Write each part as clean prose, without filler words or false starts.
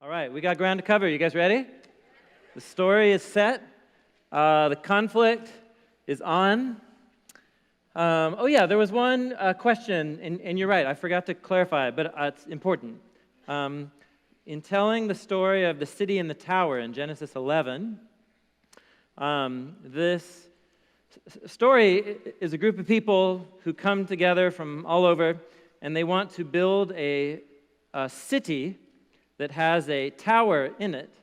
All right, we got ground to cover. You guys ready? The story is set. The conflict is on. There was one question, and you're right, I forgot to clarify, but it's important. In telling the story of the city and the tower in Genesis 11, this story is a group of people who come together from all over, and they want to build a city that has a tower in it,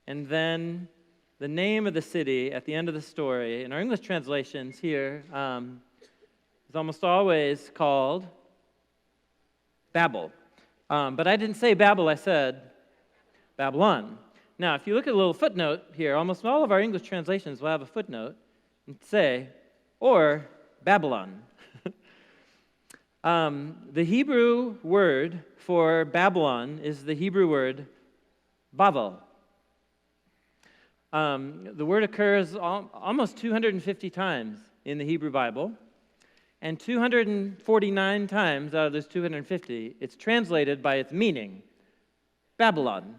and then the name of the city at the end of the story, in our English translations here, is almost always called Babel. But I didn't say Babel, I said Babylon. Now, if you look at a little footnote here, almost all of our English translations will have a footnote and say, or Babylon. The Hebrew word for Babylon is the Hebrew word Babel. The word occurs almost 250 times in the Hebrew Bible, and 249 times out of those 250, it's translated by its meaning, Babylon.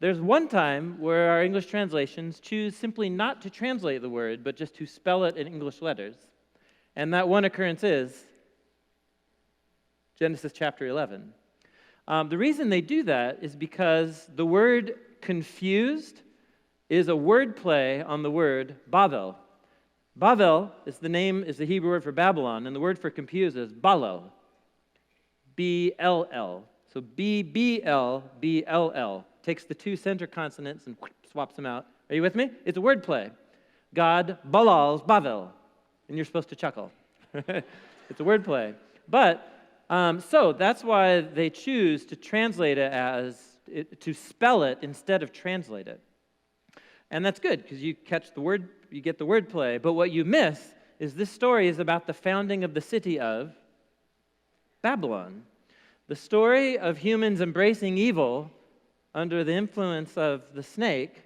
There's one time where our English translations choose simply not to translate the word, but just to spell it in English letters. And that one occurrence is Genesis chapter 11. The reason they do that is because the word confused is a word play on the word Babel. Babel is the Hebrew word for Babylon, and the word for confused is Balel. B-L-L. So B-B-L-B-L-L. Takes the two center consonants and swaps them out. Are you with me? It's a word play. God balals Babel. And you're supposed to chuckle. It's a word play. But so that's why they choose to translate it to spell it instead of translate it. And that's good, because you get the word play. But what you miss is this story is about the founding of the city of Babylon. The story of humans embracing evil under the influence of the snake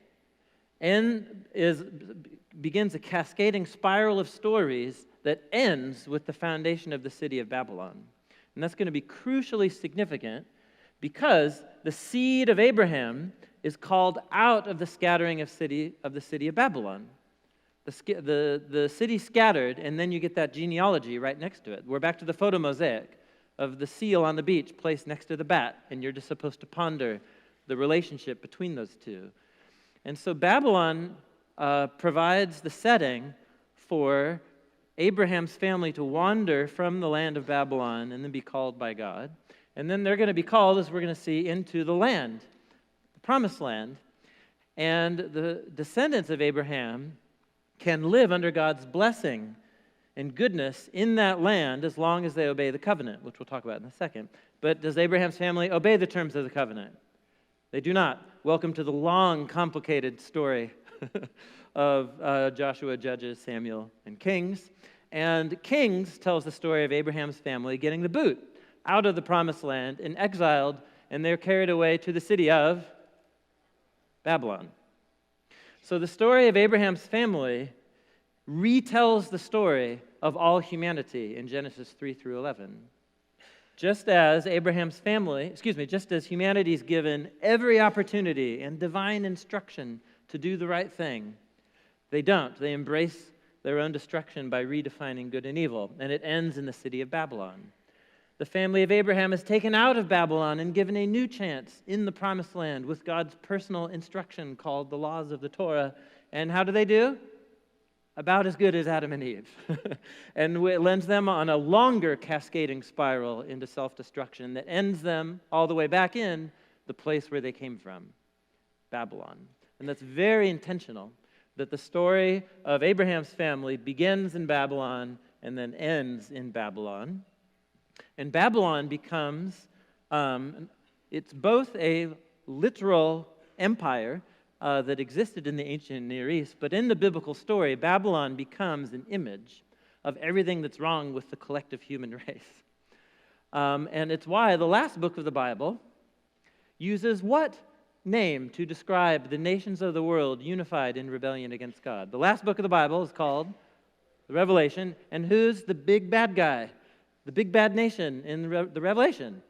begins a cascading spiral of stories that ends with the foundation of the city of Babylon. And that's going to be crucially significant because the seed of Abraham is called out of the scattering of the city of Babylon. The city scattered, and then you get that genealogy right next to it. We're back to the photo mosaic of the seal on the beach placed next to the bat, and you're just supposed to ponder the relationship between those two. And so Babylon provides the setting for Abraham's family to wander from the land of Babylon and then be called by God. And then they're going to be called, as we're going to see, into the land, the promised land. And the descendants of Abraham can live under God's blessing and goodness in that land as long as they obey the covenant, which we'll talk about in a second. But does Abraham's family obey the terms of the covenant? They do not. Welcome to the long, complicated story of Joshua, Judges, Samuel, and Kings. And Kings tells the story of Abraham's family getting the boot out of the promised land and exiled, and they're carried away to the city of Babylon. So the story of Abraham's family retells the story of all humanity in Genesis 3 through 11. Just as humanity is given every opportunity and divine instruction to do the right thing, they don't. They embrace their own destruction by redefining good and evil, and it ends in the city of Babylon. The family of Abraham is taken out of Babylon and given a new chance in the promised land with God's personal instruction called the laws of the Torah. And how do? About as good as Adam and Eve. And it lends them on a longer cascading spiral into self-destruction that ends them all the way back in the place where they came from, Babylon. And that's very intentional, that the story of Abraham's family begins in Babylon and then ends in Babylon. And Babylon becomes, it's both a literal empire that existed in the ancient Near East, but in the biblical story, Babylon becomes an image of everything that's wrong with the collective human race. And it's why the last book of the Bible uses what name to describe the nations of the world unified in rebellion against God? The last book of the Bible is called the Revelation, and who's the big bad guy? The big bad nation in the Revelation?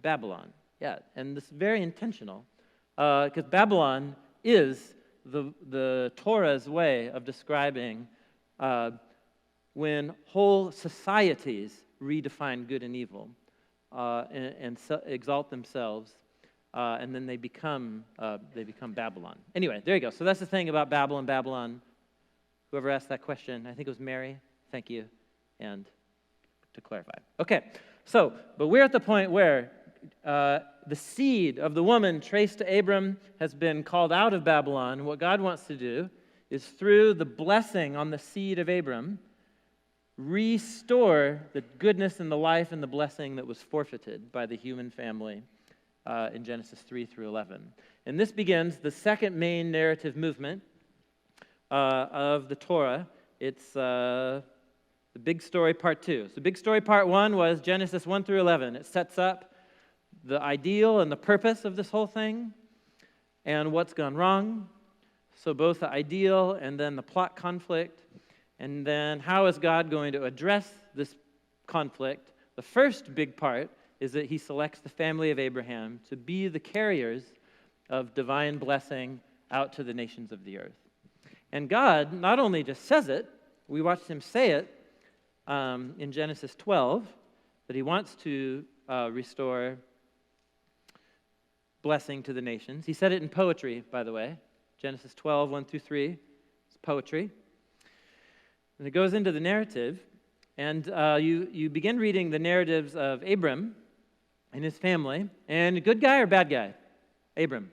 Babylon. yet. And this is very intentional, because Babylon is the Torah's way of describing when whole societies redefine good and evil and exalt themselves, and then they become Babylon. Anyway, there you go. So that's the thing about Babylon. Whoever asked that question, I think it was Mary. Thank you. And to clarify. Okay, so, but we're at the point where the seed of the woman traced to Abram has been called out of Babylon. And what God wants to do is, through the blessing on the seed of Abram, restore the goodness and the life and the blessing that was forfeited by the human family in Genesis 3 through 11. And this begins the second main narrative movement of the Torah. It's the big story part 2. So big story part 1 was Genesis 1 through 11. It sets up the ideal and the purpose of this whole thing and what's gone wrong. So both the ideal and then the plot conflict. And then how is God going to address this conflict? The first big part is that he selects the family of Abraham to be the carriers of divine blessing out to the nations of the earth. And God not only just says it, we watched him say it in Genesis 12, that he wants to restore blessing to the nations. He said it in poetry, by the way. Genesis 12, 1 through 3. It's poetry. And it goes into the narrative, and you begin reading the narratives of Abram and his family. And good guy or bad guy? Abram.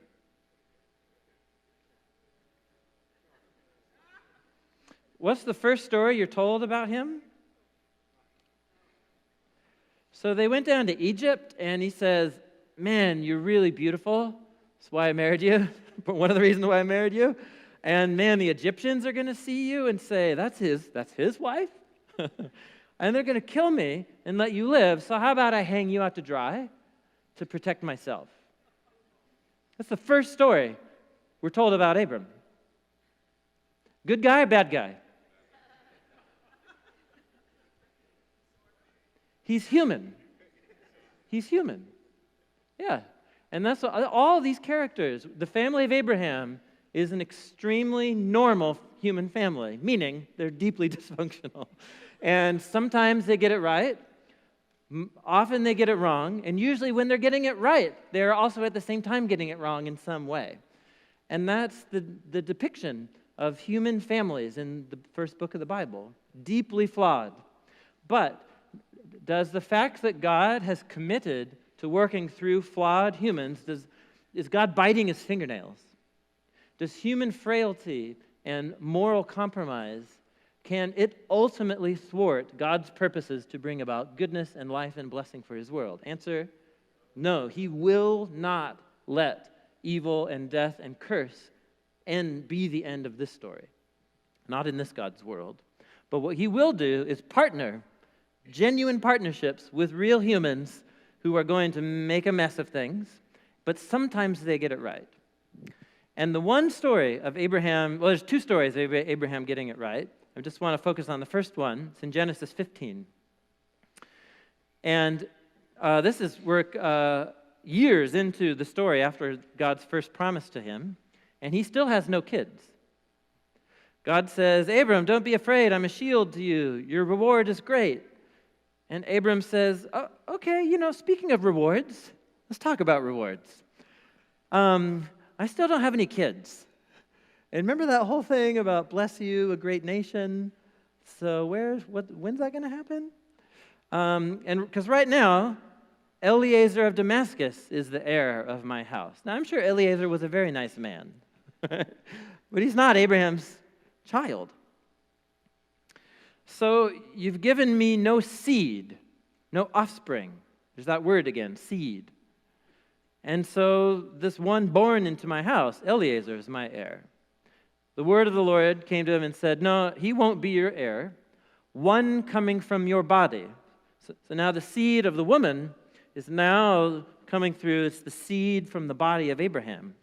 What's the first story you're told about him? So they went down to Egypt, and he says, man, you're really beautiful. That's why I married you. One of the reasons why I married you. And man, the Egyptians are going to see you and say, that's his wife? And they're going to kill me and let you live. So how about I hang you out to dry to protect myself? That's the first story we're told about Abram. Good guy or bad guy? He's human. He's human. Yeah. And that's all these characters. The family of Abraham is an extremely normal human family, meaning they're deeply dysfunctional. And sometimes they get it right. Often they get it wrong. And usually when they're getting it right, they're also at the same time getting it wrong in some way. And that's the depiction of human families in the first book of the Bible. Deeply flawed. But does the fact that God has committed to working through flawed humans, is God biting his fingernails? Does human frailty and moral compromise, can it ultimately thwart God's purposes to bring about goodness and life and blessing for his world? Answer, no. He will not let evil and death and curse be the end of this story. Not in this God's world. But what he will do is partner, genuine partnerships with real humans who are going to make a mess of things, but sometimes they get it right. And the one story of Abraham, well, there's two stories of Abraham getting it right. I just want to focus on the first one. It's in Genesis 15. And we're years into the story after God's first promise to him, and he still has no kids. God says, Abram, don't be afraid. I'm a shield to you. Your reward is great. And Abram says, oh, okay, speaking of rewards, let's talk about rewards. I still don't have any kids. And remember that whole thing about bless you, a great nation? So when's that going to happen? And because right now, Eliezer of Damascus is the heir of my house. Now, I'm sure Eliezer was a very nice man, but he's not Abraham's child. So you've given me no seed, no offspring. There's that word again, seed. And so this one born into my house, Eliezer, is my heir. The word of the Lord came to him and said, no, he won't be your heir. One coming from your body. So now the seed of the woman is now coming through. It's the seed from the body of Abraham.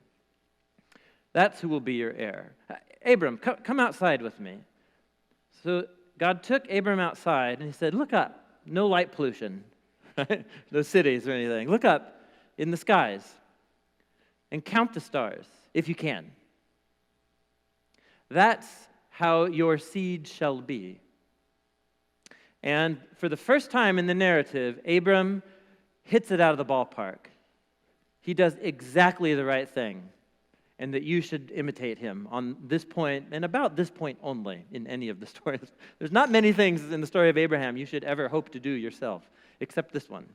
That's who will be your heir. Abram, come outside with me. So God took Abram outside and he said, look up. No light pollution, right? No cities or anything. Look up. in the skies and count the stars if you can. That's how your seed shall be. And for the first time in the narrative, Abram hits it out of the ballpark. He does exactly the right thing, and that you should imitate him on this point, and about this point only in any of the stories. There's not many things in the story of Abraham you should ever hope to do yourself, except this one.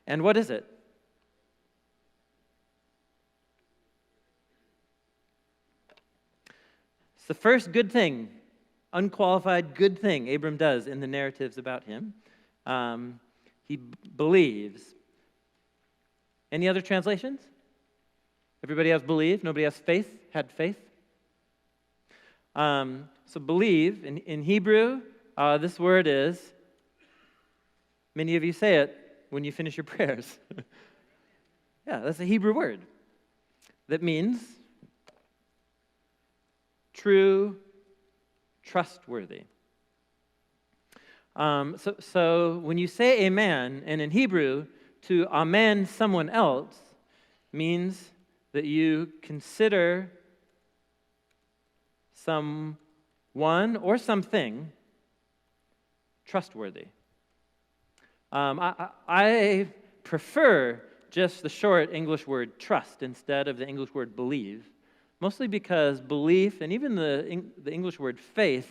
And what is it? It's the first good thing, unqualified good thing Abram does in the narratives about him. He believes. Any other translations? Everybody else believe? Nobody else faith? Had faith? So believe, in Hebrew, this word is, many of you say it when you finish your prayers. Yeah, that's a Hebrew word that means true, trustworthy. So when you say amen, and in Hebrew, to amen someone else means that you consider someone or something trustworthy. I prefer just the short English word trust instead of the English word believe, mostly because belief and even the English word faith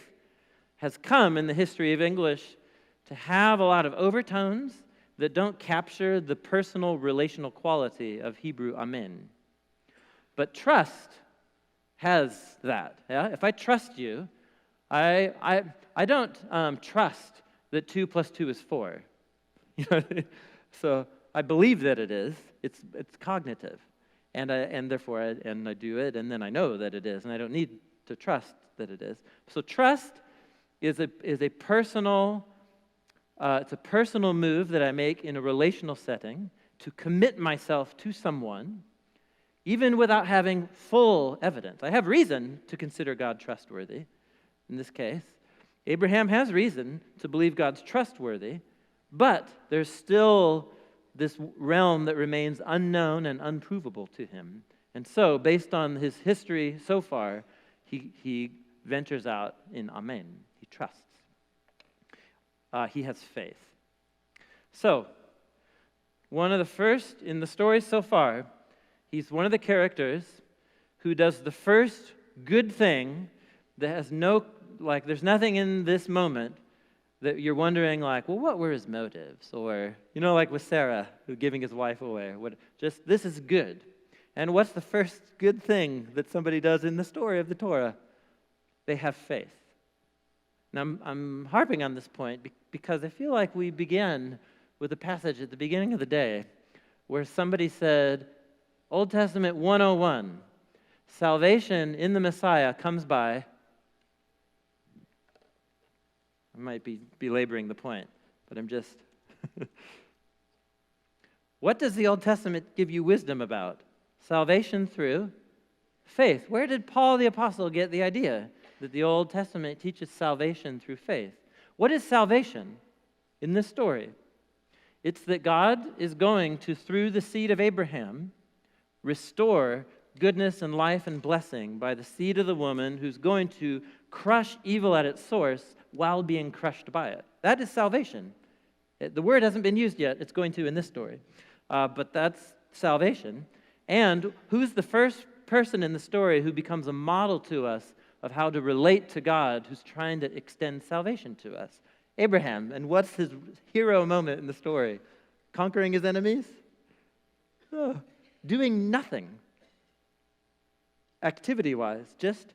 has come in the history of English to have a lot of overtones that don't capture the personal relational quality of Hebrew amen. But trust has that. Yeah? If I trust you, I don't trust that 2 + 2 is 4. You know, so I believe that it is. It's cognitive, and therefore I do it, and then I know that it is, and I don't need to trust that it is. So trust is a personal. It's a personal move that I make in a relational setting to commit myself to someone, even without having full evidence. I have reason to consider God trustworthy. In this case, Abraham has reason to believe God's trustworthy, but there's still this realm that remains unknown and unprovable to him. And so, based on his history so far, he ventures out in amen. He trusts. He has faith. So, one of the first in the story so far, he's one of the characters who does the first good thing that has there's nothing in this moment that you're wondering, like, well, what were his motives? Or, like with Sarah, who giving his wife away. This is good. And what's the first good thing that somebody does in the story of the Torah? They have faith. Now, I'm harping on this point because I feel like we began with a passage at the beginning of the day where somebody said, Old Testament 101, salvation in the Messiah comes by. I might be belaboring the point, but I'm just... What does the Old Testament give you wisdom about? Salvation through faith. Where did Paul the Apostle get the idea that the Old Testament teaches salvation through faith? What is salvation in this story? It's that God is going to, through the seed of Abraham, restore goodness and life and blessing by the seed of the woman who's going to crush evil at its source while being crushed by it. That is salvation. The word hasn't been used yet. It's going to in this story. But that's salvation. And who's the first person in the story who becomes a model to us of how to relate to God who's trying to extend salvation to us? Abraham. And what's his hero moment in the story? Conquering his enemies? Oh, doing nothing. Activity-wise, just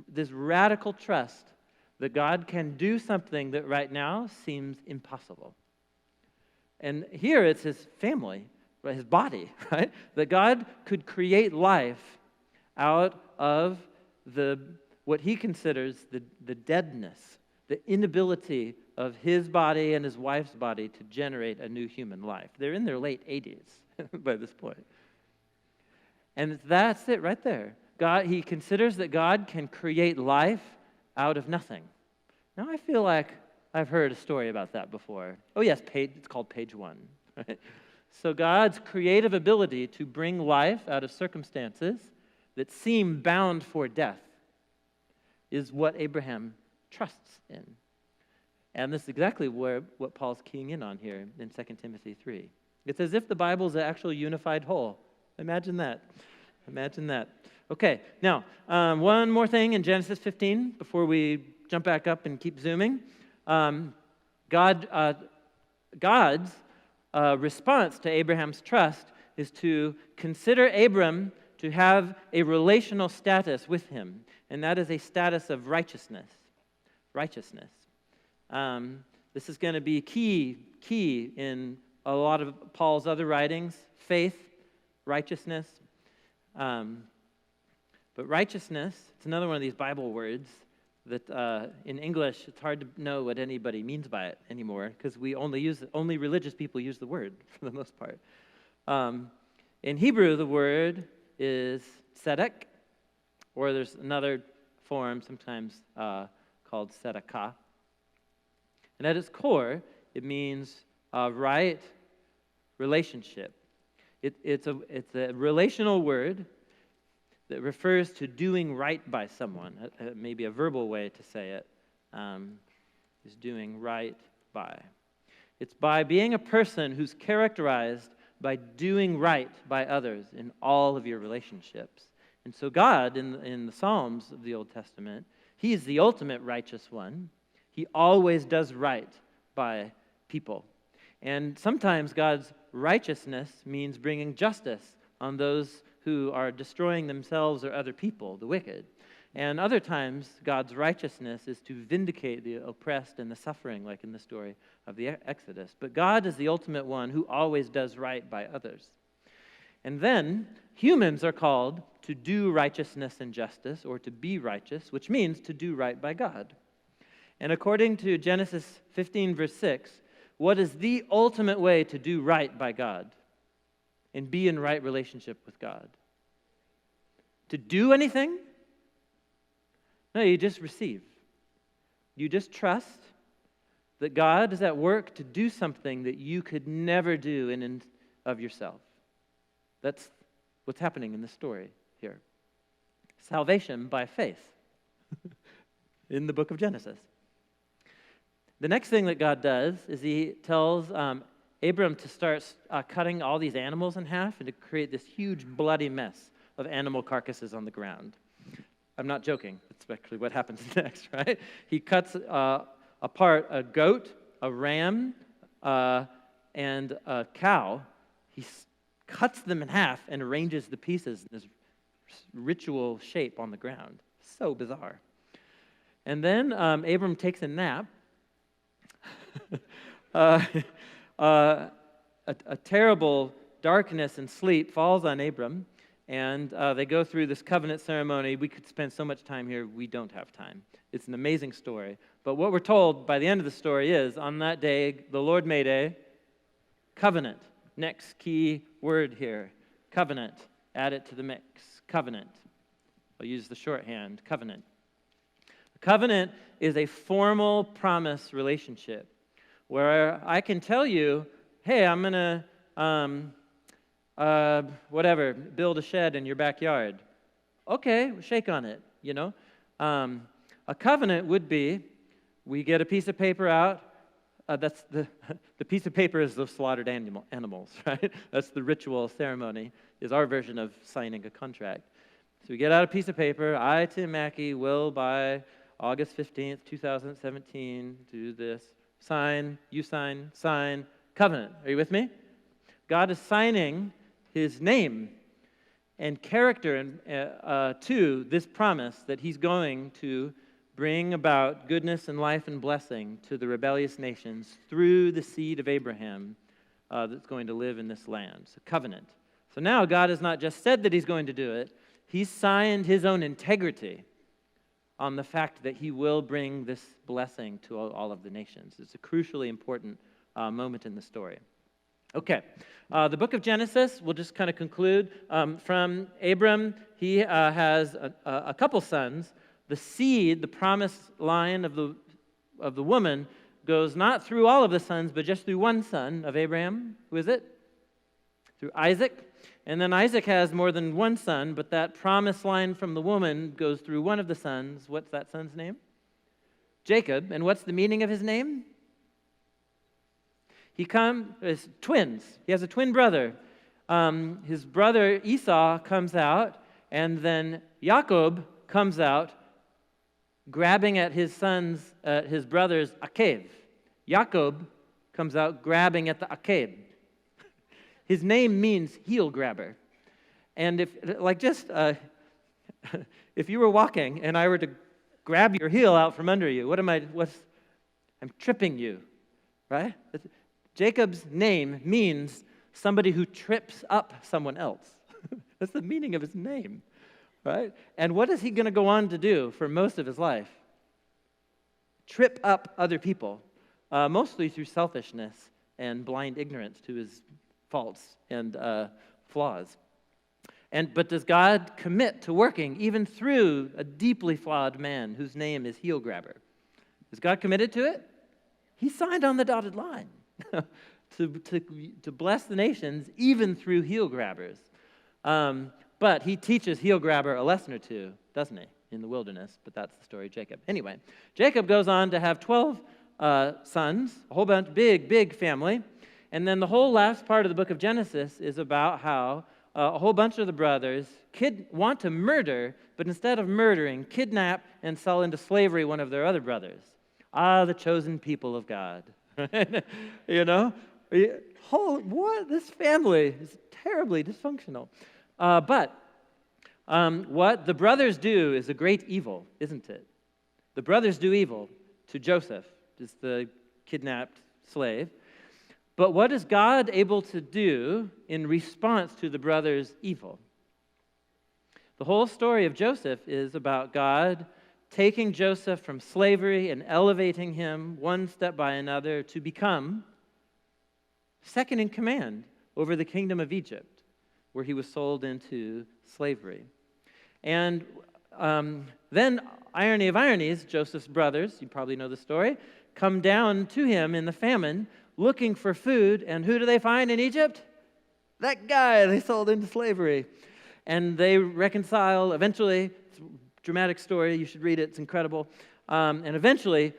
this radical trust that God can do something that right now seems impossible. And here it's his family, his body, right? That God could create life out of what he considers the deadness, the inability of his body and his wife's body to generate a new human life. They're in their late 80s by this point. And that's it right there. He considers that God can create life out of nothing. Now I feel like I've heard a story about that before. Oh yes, it's called page 1. Right? So God's creative ability to bring life out of circumstances that seem bound for death is what Abraham trusts in. And this is exactly what Paul's keying in on here in 2 Timothy 3. It's as if the Bible is an actual unified whole. Imagine that. Imagine that. Okay, now, one more thing in Genesis 15 before we jump back up and keep zooming. God's response to Abraham's trust is to consider Abram to have a relational status with him, and that is a status of righteousness. Righteousness. This is going to be key in a lot of Paul's other writings: faith, righteousness. But righteousness, it's another one of these Bible words that in English it's hard to know what anybody means by it anymore, because only religious people use the word for the most part. In Hebrew, the word is tzedek, or there's another form sometimes called tzedakah. And at its core, it means right relationship. It's a relational word that refers to doing right by someone. Maybe a verbal way to say it is doing right by. It's by being a person who's characterized by doing right by others in all of your relationships. And so God, in the Psalms of the Old Testament, He is the ultimate righteous one. He always does right by people. And sometimes God's righteousness means bringing justice on those who are destroying themselves or other people, the wicked. And other times, God's righteousness is to vindicate the oppressed and the suffering, like in the story of the Exodus. But God is the ultimate one who always does right by others. And then, humans are called to do righteousness and justice, or to be righteous, which means to do right by God. And according to Genesis 15, verse 6, what is the ultimate way to do right by God and be in right relationship with God? To do anything? No, you just receive. You just trust that God is at work to do something that you could never do in and of yourself. That's what's happening in the story here. Salvation by faith in the book of Genesis. The next thing that God does is He tells Abram to start cutting all these animals in half and to create this huge bloody mess of animal carcasses on the ground. I'm not joking. That's actually what happens next, right? He cuts apart a goat, a ram, and a cow. He cuts them in half and arranges the pieces in this ritual shape on the ground. So bizarre. And then Abram takes a nap. A terrible darkness and sleep falls on Abram, and they go through this covenant ceremony. We could spend so much time here. We don't have time. It's an amazing story. But what we're told by the end of the story is, on that day, the Lord made a covenant. Next key word here, covenant. Add it to the mix. Covenant. I'll use the shorthand, covenant. A covenant is a formal promise relationship where I can tell you, hey, I'm going to, build a shed in your backyard. Okay, shake on it, you know. A covenant would be, we get a piece of paper out. That's the piece of paper is those slaughtered animals, right? That's the ritual ceremony, is our version of signing a contract. So we get out a piece of paper. I, Tim Mackie, will by August 15th, 2017, do this. Sign, you sign, covenant. Are you with me? God is signing His name and character to this promise that He's going to bring about goodness and life and blessing to the rebellious nations through the seed of Abraham that's going to live in this land. So covenant. So now God has not just said that He's going to do it, He's signed His own integrity on the fact that He will bring this blessing to all of the nations. It's a crucially important moment in the story. Okay, the book of Genesis, we'll just kind of conclude. From Abram, he has a couple sons. The seed, the promised line of the woman, goes not through all of the sons, but just through one son of Abraham. Who is it? through Isaac. And then Isaac has more than one son, but that promised line from the woman goes through one of the sons. What's that son's name? Jacob. And what's the meaning of his name? Is twins. He has a twin brother. His brother Esau comes out, and then Jacob comes out, grabbing at his brother's akev. Jacob comes out grabbing at the akev. His name means heel grabber. And if you were walking and I were to grab your heel out from under you, I'm tripping you, right? Jacob's name means somebody who trips up someone else. That's the meaning of his name, right? And what is he going to go on to do for most of his life? Trip up other people, mostly through selfishness and blind ignorance to his faults and flaws. But does God commit to working even through a deeply flawed man whose name is heel grabber? Is God committed to it? He signed on the dotted line to bless the nations even through heel grabbers. But he teaches heel grabber a lesson or two, doesn't he, in the wilderness? But that's the story of Jacob. Anyway, Jacob goes on to have 12 sons, a whole bunch, big family. And then the whole last part of the book of Genesis is about how a whole bunch of the brothers want to murder, but instead of murdering, kidnap and sell into slavery one of their other brothers. The chosen people of God. You know? This family is terribly dysfunctional. But what the brothers do is a great evil, isn't it? The brothers do evil to Joseph, just the kidnapped slave. But what is God able to do in response to the brothers' evil? The whole story of Joseph is about God taking Joseph from slavery and elevating him one step by another to become second in command over the kingdom of Egypt, where he was sold into slavery. And then, irony of ironies, Joseph's brothers, you probably know the story, come down to him in the famine, looking for food, and who do they find in Egypt? That guy they sold into slavery. And they reconcile eventually. It's a dramatic story. You should read it. It's incredible. And eventually,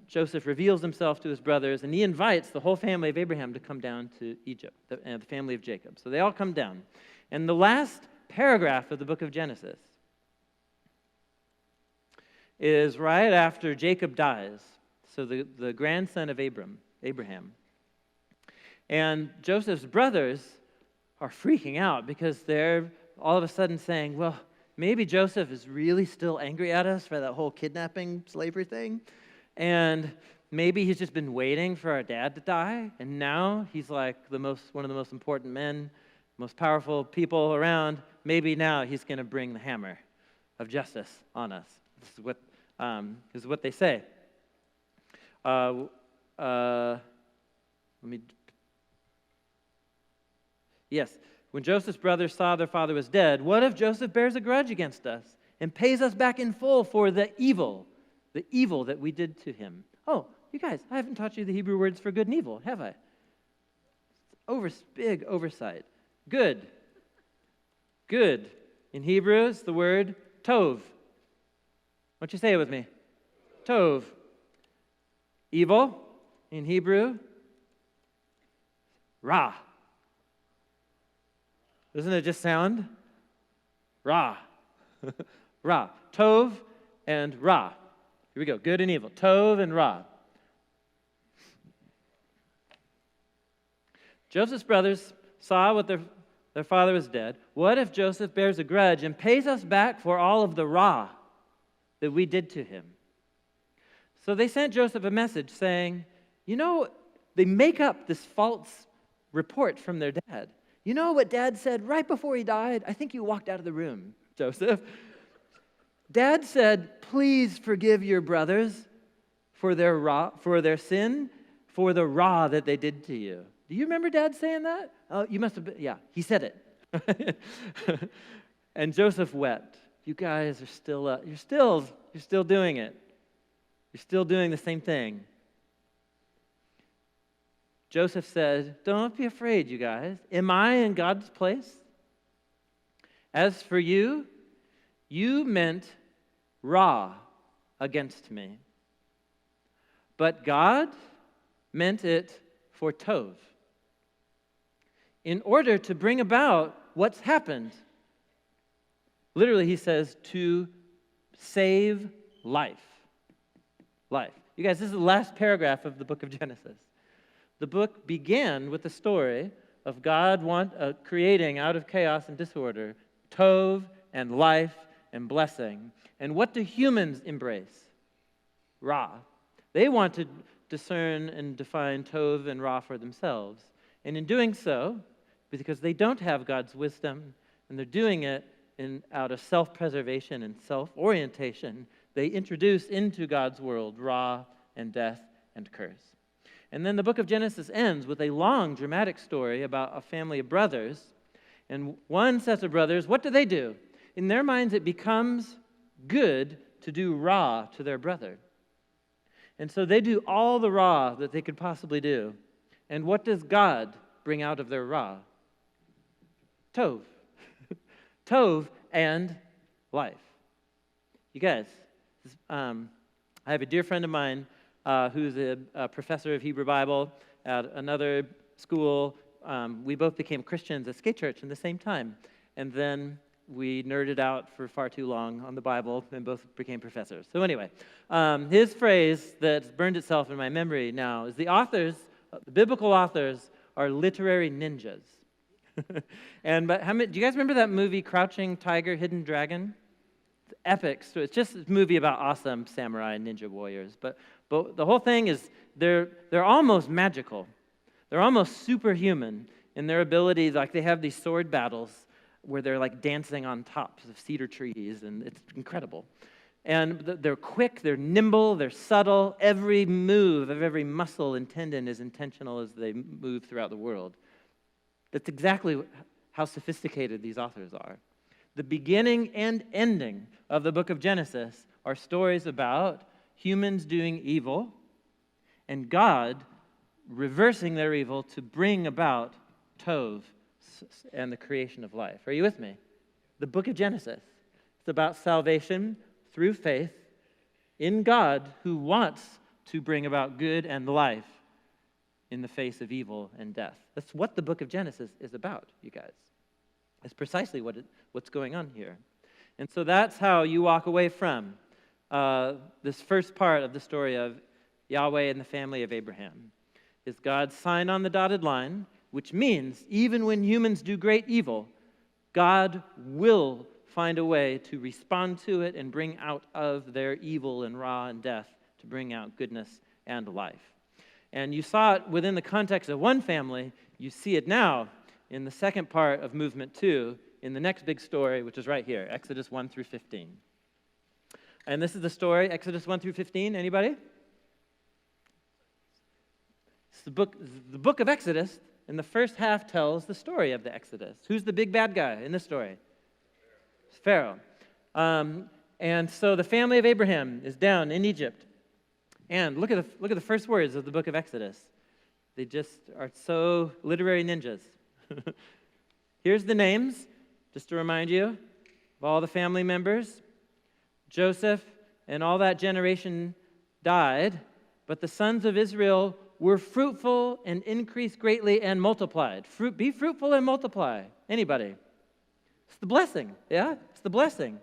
Joseph reveals himself to his brothers, and he invites the whole family of Abraham to come down to Egypt, the family of Jacob. So they all come down. And the last paragraph of the book of Genesis is right after Jacob dies. So the grandson of Abraham. And Joseph's brothers are freaking out because they're all of a sudden saying, well, maybe Joseph is really still angry at us for that whole kidnapping slavery thing. And maybe he's just been waiting for our dad to die. And now he's like one of the most important men, most powerful people around. Maybe now he's going to bring the hammer of justice on us. This is what they say. When Joseph's brothers saw their father was dead, what if Joseph bears a grudge against us and pays us back in full for the evil that we did to him? Oh, you guys, I haven't taught you the Hebrew words for good and evil, have I? Big oversight. Good. Good. In Hebrew, it's the word tov. Why don't you say it with me? Tov. Evil, in Hebrew, ra. Doesn't it just sound? Ra. Ra. Tov and ra. Here we go. Good and evil. Tov and ra. Joseph's brothers saw what their father was dead. What if Joseph bears a grudge and pays us back for all of the ra that we did to him? So they sent Joseph a message saying, they make up this false report from their dad. You know what Dad said right before he died? I think you walked out of the room, Joseph. Dad said, please forgive your brothers for their sin, for the ra that they did to you. Do you remember Dad saying that? Oh, you must have been, yeah, he said it. And Joseph wept. You guys are still, you're still doing it. You're still doing the same thing. Joseph said, "Don't be afraid, you guys. Am I in God's place? As for you, you meant Ra against me. But God meant it for Tov, in order to bring about what's happened." Literally, he says, to save life. Life. You guys, this is the last paragraph of the book of Genesis. The book began with the story of God creating out of chaos and disorder Tov and life and blessing. And what do humans embrace? Ra. They want to discern and define Tov and Ra for themselves. And in doing so, because they don't have God's wisdom, and they're doing it out of self-preservation and self-orientation, they introduce into God's world Ra and death and curse. And then the book of Genesis ends with a long, dramatic story about a family of brothers. And one set of brothers, what do? In their minds, it becomes good to do Ra to their brother. And so they do all the Ra that they could possibly do. And what does God bring out of their Ra? Tov. Tov and life. You guys, I have a dear friend of mine who's a professor of Hebrew Bible at another school. We both became Christians at Skate Church in the same time. And then we nerded out for far too long on the Bible and both became professors. So anyway, his phrase that's burned itself in my memory now is the biblical authors are literary ninjas. But do you guys remember that movie, Crouching Tiger, Hidden Dragon? It's epic. So it's just a movie about awesome samurai and ninja warriors. But the whole thing is they're almost magical. They're almost superhuman in their ability. Like they have these sword battles where they're like dancing on tops of cedar trees, and it's incredible. And they're quick, they're nimble, they're subtle. Every move of every muscle and tendon is intentional as they move throughout the world. That's exactly how sophisticated these authors are. The beginning and ending of the book of Genesis are stories about humans doing evil and God reversing their evil to bring about Tov and the creation of life. Are you with me? The book of Genesis. It's about salvation through faith in God who wants to bring about good and life in the face of evil and death. That's what the book of Genesis is about, you guys. It's precisely what's going on here. And so that's how you walk away from this first part of the story of Yahweh and the family of Abraham. Is God's sign on the dotted line, which means even when humans do great evil, God will find a way to respond to it and bring out of their evil and Ra and death to bring out goodness and life. And you saw it within the context of one family. You see it now in the second part of movement 2, in the next big story, which is right here, Exodus 1 through 15. And this is the story, Exodus 1 through 15. Anybody? It's the book of Exodus, and the first half tells the story of the Exodus. Who's the big bad guy in this story? It's Pharaoh. And so the family of Abraham is down in Egypt. And look at the first words of the book of Exodus. They just are so literary ninjas. Here's the names, just to remind you, of all the family members. Joseph and all that generation died, but the sons of Israel were fruitful and increased greatly and multiplied. Be fruitful and multiply. Anybody? It's the blessing, yeah? It's the blessing.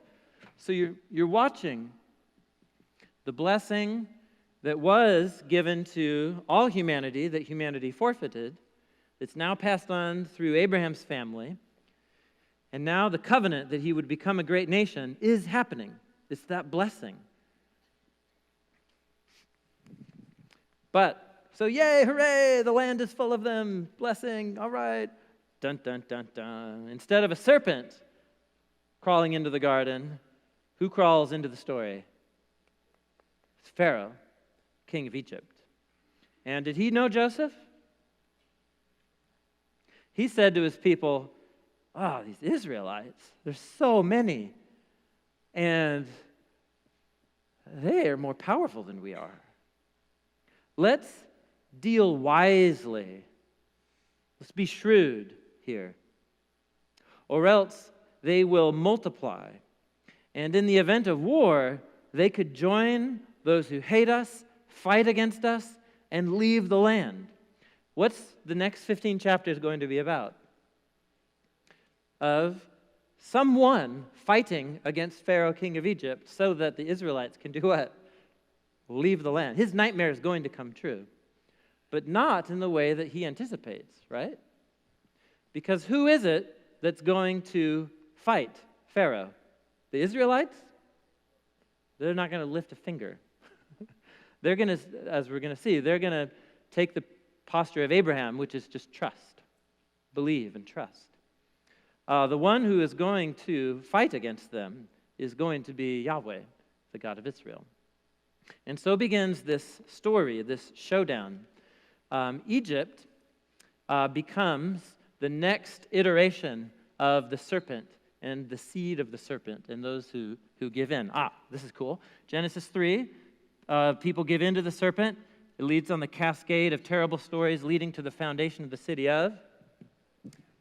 So you're watching the blessing that was given to all humanity, that humanity forfeited. It's now passed on through Abraham's family. And now the covenant that he would become a great nation is happening. It's that blessing. So yay, hooray, the land is full of them. Blessing, all right. Dun, dun, dun, dun. Instead of a serpent crawling into the garden, who crawls into the story? It's Pharaoh, king of Egypt. And did he know Joseph? He said to his people, these Israelites, there's so many, and they are more powerful than we are. Let's Deal wisely. Let's be shrewd here. Or else they will multiply. And in the event of war, they could join those who hate us, fight against us, and leave the land. What's the next 15 chapters going to be about? Of someone fighting against Pharaoh, king of Egypt, so that the Israelites can do what? Leave the land. His nightmare is going to come true, but not in the way that he anticipates, right? Because who is it that's going to fight Pharaoh? The Israelites? They're not going to lift a finger. They're going to, as we're going to see, they're going to take the posture of Abraham, which is just trust, believe and trust. The one who is going to fight against them is going to be Yahweh, the God of Israel. And so begins this story, this showdown. Egypt becomes the next iteration of the serpent and the seed of the serpent and those who give in. This is cool. Genesis 3, people give in to the serpent. It leads on the cascade of terrible stories leading to the foundation of the city of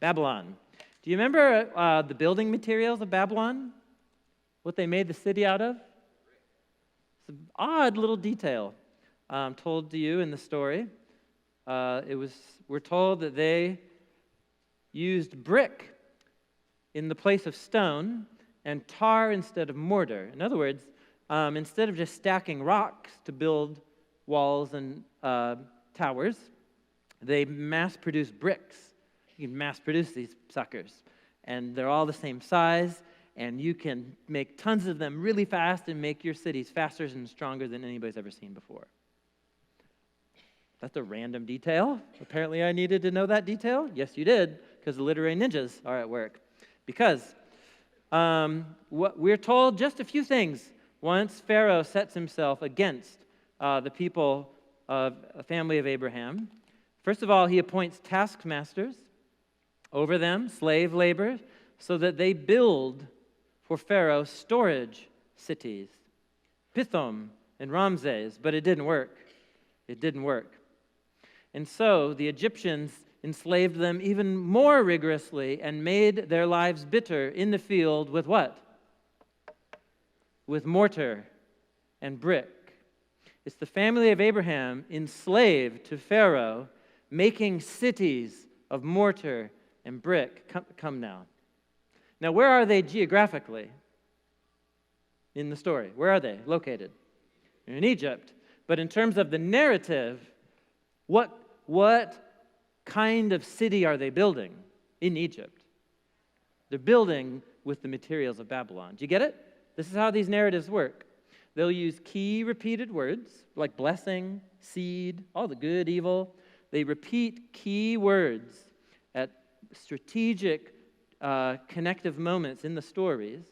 Babylon. Do you remember the building materials of Babylon? What they made the city out of? It's an odd little detail told to you in the story. We're told that they used brick in the place of stone and tar instead of mortar. In other words, instead of just stacking rocks to build walls and towers, they mass-produced bricks. You can mass-produce these suckers, and they're all the same size, and you can make tons of them really fast and make your cities faster and stronger than anybody's ever seen before. That's a random detail. Apparently I needed to know that detail. Yes, you did, because the literary ninjas are at work. Because what we're told just a few things once Pharaoh sets himself against the people of a family of Abraham. First of all, he appoints taskmasters over them, slave labor, so that they build for Pharaoh storage cities, Pithom and Ramses, but it didn't work. It didn't work. And so the Egyptians enslaved them even more rigorously and made their lives bitter in the field with what? With mortar and brick. It's the family of Abraham enslaved to Pharaoh, making cities of mortar and brick. Come now. Now, where are they geographically in the story? Where are they located? They're in Egypt. But in terms of the narrative, what kind of city are they building in Egypt? They're building with the materials of Babylon. Do you get it? This is how these narratives work. They'll use key repeated words like blessing, seed, all the good, evil. They repeat key words at strategic connective moments in the stories.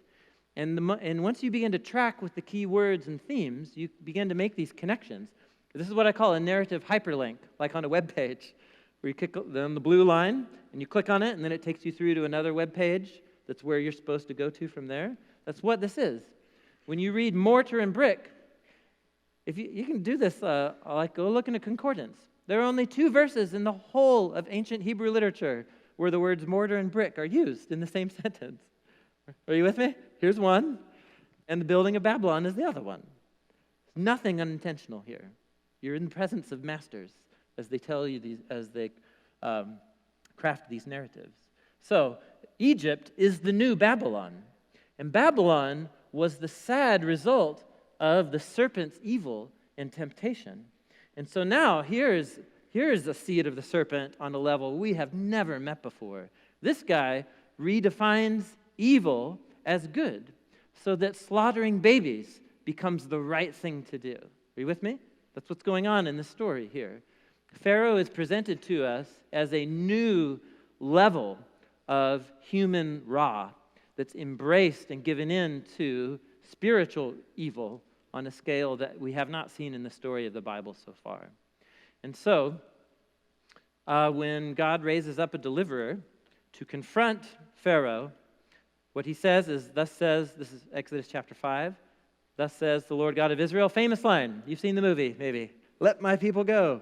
And once you begin to track with the key words and themes, you begin to make these connections. This is what I call a narrative hyperlink, like on a web page, where you click on the blue line, and you click on it, and then it takes you through to another web page that's where you're supposed to go to from there. That's what this is. When you read mortar and brick, if you can do this, like go look in a concordance. There are only 2 verses in the whole of ancient Hebrew literature where the words mortar and brick are used in the same sentence. Are you with me? Here's one, and the building of Babylon is the other one. Nothing unintentional here. You're in the presence of masters as they tell you these, as they craft these narratives. So Egypt is the new Babylon, and Babylon was the sad result of the serpent's evil and temptation. And so now here's the seed of the serpent on a level we have never met before. This guy redefines evil as good so that slaughtering babies becomes the right thing to do. Are you with me? That's what's going on in the story here. Pharaoh is presented to us as a new level of human raw that's embraced and given in to spiritual evil on a scale that we have not seen in the story of the Bible so far. And so, when God raises up a deliverer to confront Pharaoh, what he says is, this is Exodus chapter 5, thus says the Lord God of Israel, famous line, you've seen the movie maybe, let my people go.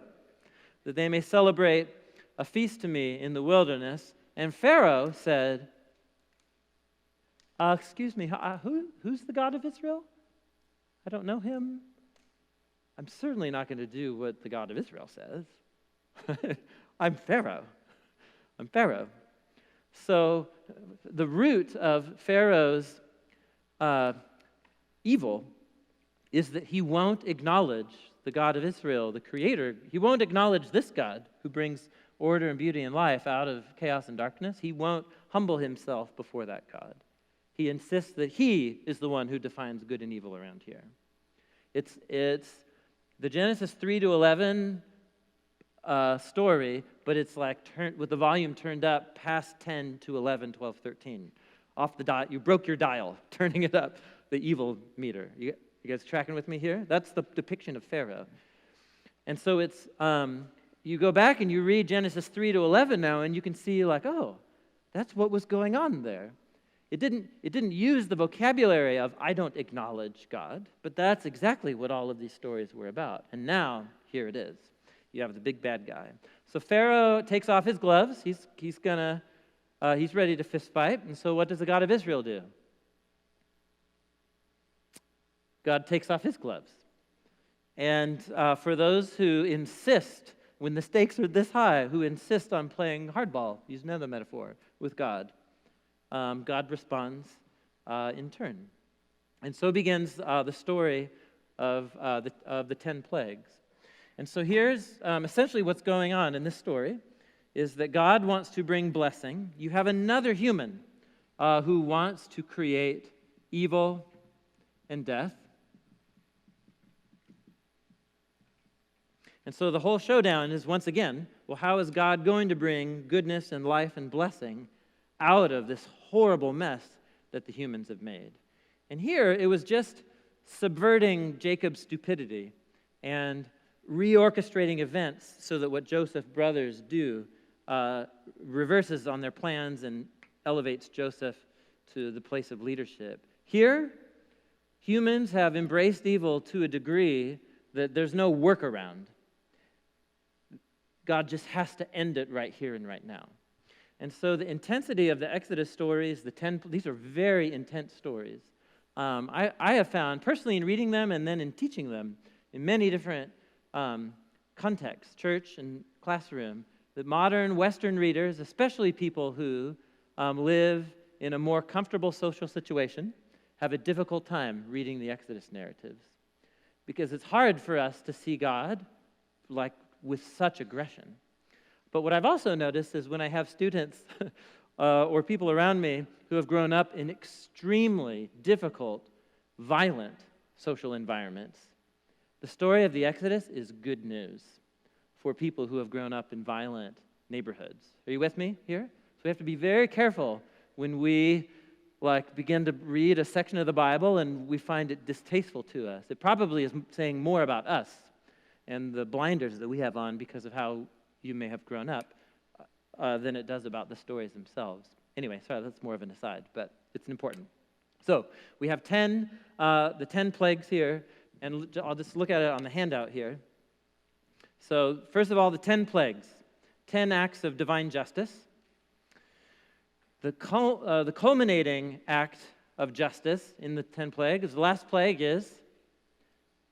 that they may celebrate a feast to me in the wilderness. And Pharaoh said, excuse me, who's the God of Israel? I don't know him. I'm certainly not going to do what the God of Israel says. I'm Pharaoh. So the root of Pharaoh's evil is that he won't acknowledge the God of Israel, the Creator. He won't acknowledge this God who brings order and beauty and life out of chaos and darkness. He won't humble himself before that God. He insists that he is the one who defines good and evil around here. It's the Genesis 3 to 11 story, but it's like with the volume turned up past 10 to 11, 12, 13. Off the dial, you broke your dial, turning it up, the evil meter. You guys tracking with me here? That's the depiction of Pharaoh. And so it's, you go back and you read Genesis 3 to 11 now, and you can see like, oh, that's what was going on there. It didn't use the vocabulary of, I don't acknowledge God, but that's exactly what all of these stories were about. And now, here it is. You have the big bad guy. So Pharaoh takes off his gloves. He's ready to fist fight. And so what does the God of Israel do? God takes off his gloves. And for those who insist, when the stakes are this high, who insist on playing hardball, use another metaphor, with God, God responds in turn. And so begins the story of the 10 plagues. And so here's essentially what's going on in this story is that God wants to bring blessing. You have another human who wants to create evil and death. And so the whole showdown is once again, well, how is God going to bring goodness and life and blessing out of this horrible mess that the humans have made? And here it was just subverting Jacob's stupidity and reorchestrating events so that what Joseph's brothers do reverses on their plans and elevates Joseph to the place of leadership. Here, humans have embraced evil to a degree that there's no workaround. God just has to end it right here and right now. And so the intensity of the Exodus stories, these are very intense stories. I have found, personally in reading them and then in teaching them in many different contexts, church and classroom, that modern Western readers, especially people who live in a more comfortable social situation, have a difficult time reading the Exodus narratives. Because it's hard for us to see God like with such aggression. But what I've also noticed is when I have students or people around me who have grown up in extremely difficult, violent social environments, the story of the Exodus is good news for people who have grown up in violent neighborhoods. Are you with me here? So we have to be very careful when we begin to read a section of the Bible and we find it distasteful to us. It probably is saying more about us and the blinders that we have on because of how you may have grown up than it does about the stories themselves. Anyway, sorry, that's more of an aside, but it's important. So we have the 10 plagues here, and I'll just look at it on the handout here. So first of all, the 10 plagues, 10 acts of divine justice. The culminating act of justice in the 10 plagues, the last plague is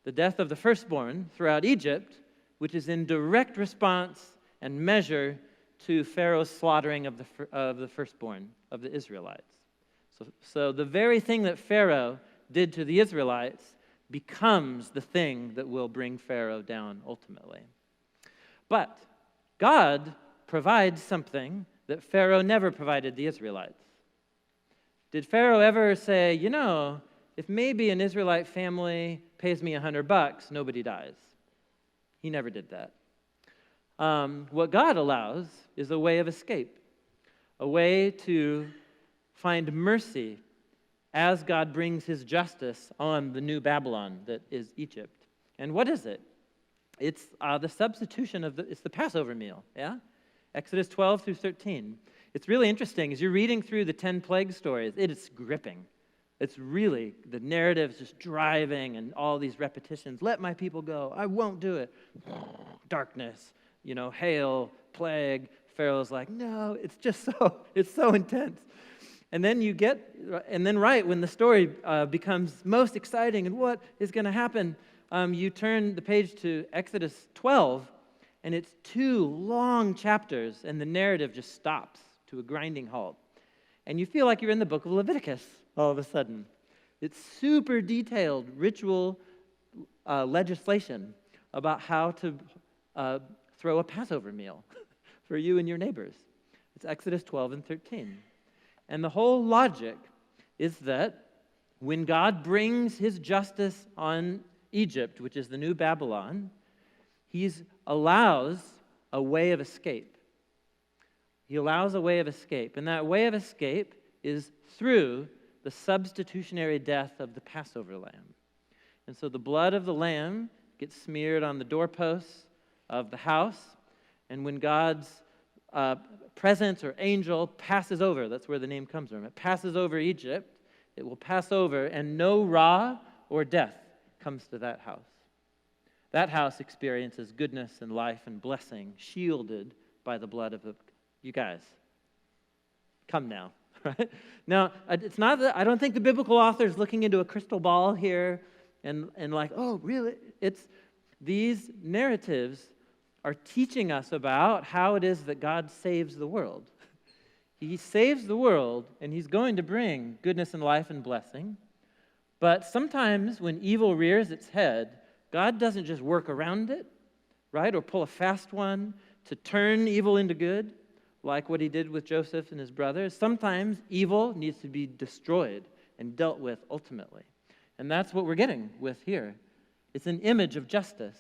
the death of the firstborn throughout Egypt, which is in direct response and measure to Pharaoh's slaughtering of the firstborn of the Israelites. So the very thing that Pharaoh did to the Israelites becomes the thing that will bring Pharaoh down ultimately. But God provides something that Pharaoh never provided the Israelites. Did Pharaoh ever say, if maybe an Israelite family pays me $100, nobody dies? He never did that. What God allows is a way of escape, a way to find mercy as God brings his justice on the new Babylon that is Egypt. And what is it? It's the substitution it's the Passover meal, yeah? Exodus 12 through 13. It's really interesting. As you're reading through the 10 plague stories, it is gripping. It's really, the narrative's just driving and all these repetitions. Let my people go. I won't do it. Darkness. hail, plague. Pharaoh's like, no, it's so intense. And then right when the story becomes most exciting and what is going to happen, you turn the page to Exodus 12, and it's 2 long chapters, and the narrative just stops to a grinding halt. And you feel like you're in the book of Leviticus all of a sudden. It's super detailed ritual legislation about how to throw a Passover meal for you and your neighbors. It's Exodus 12 and 13. And the whole logic is that when God brings his justice on Egypt, which is the new Babylon, he allows a way of escape. He allows a way of escape. And that way of escape is through the substitutionary death of the Passover lamb. And so the blood of the lamb gets smeared on the doorposts of the house. And when God's presence or angel passes over, that's where the name comes from, it passes over Egypt, it will pass over, and no ra or death comes to that house. That house experiences goodness and life and blessing, shielded by the blood of the... You guys, come now. Right? Now, it's not that I don't think the biblical author is looking into a crystal ball here and like, oh, really? It's these narratives are teaching us about how it is that God saves the world. He saves the world, and he's going to bring goodness and life and blessing. But sometimes when evil rears its head, God doesn't just work around it, right, or pull a fast one to turn evil into good, like what he did with Joseph and his brothers. Sometimes evil needs to be destroyed and dealt with ultimately. And that's what we're getting with here. It's an image of justice.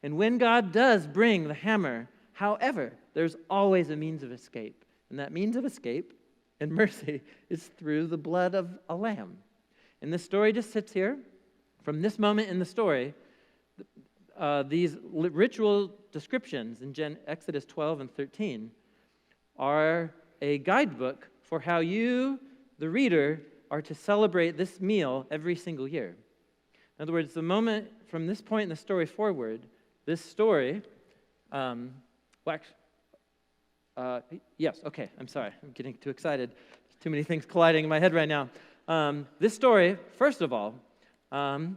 And when God does bring the hammer, however, there's always a means of escape. And that means of escape and mercy is through the blood of a lamb. And this story just sits here. From this moment in the story, these ritual descriptions in Exodus 12 and 13 are a guidebook for how you, the reader, are to celebrate this meal every single year. In other words, the moment from this point in the story forward, this story, yes, okay, I'm sorry. I'm getting too excited. There's too many things colliding in my head right now. This story, first of all, I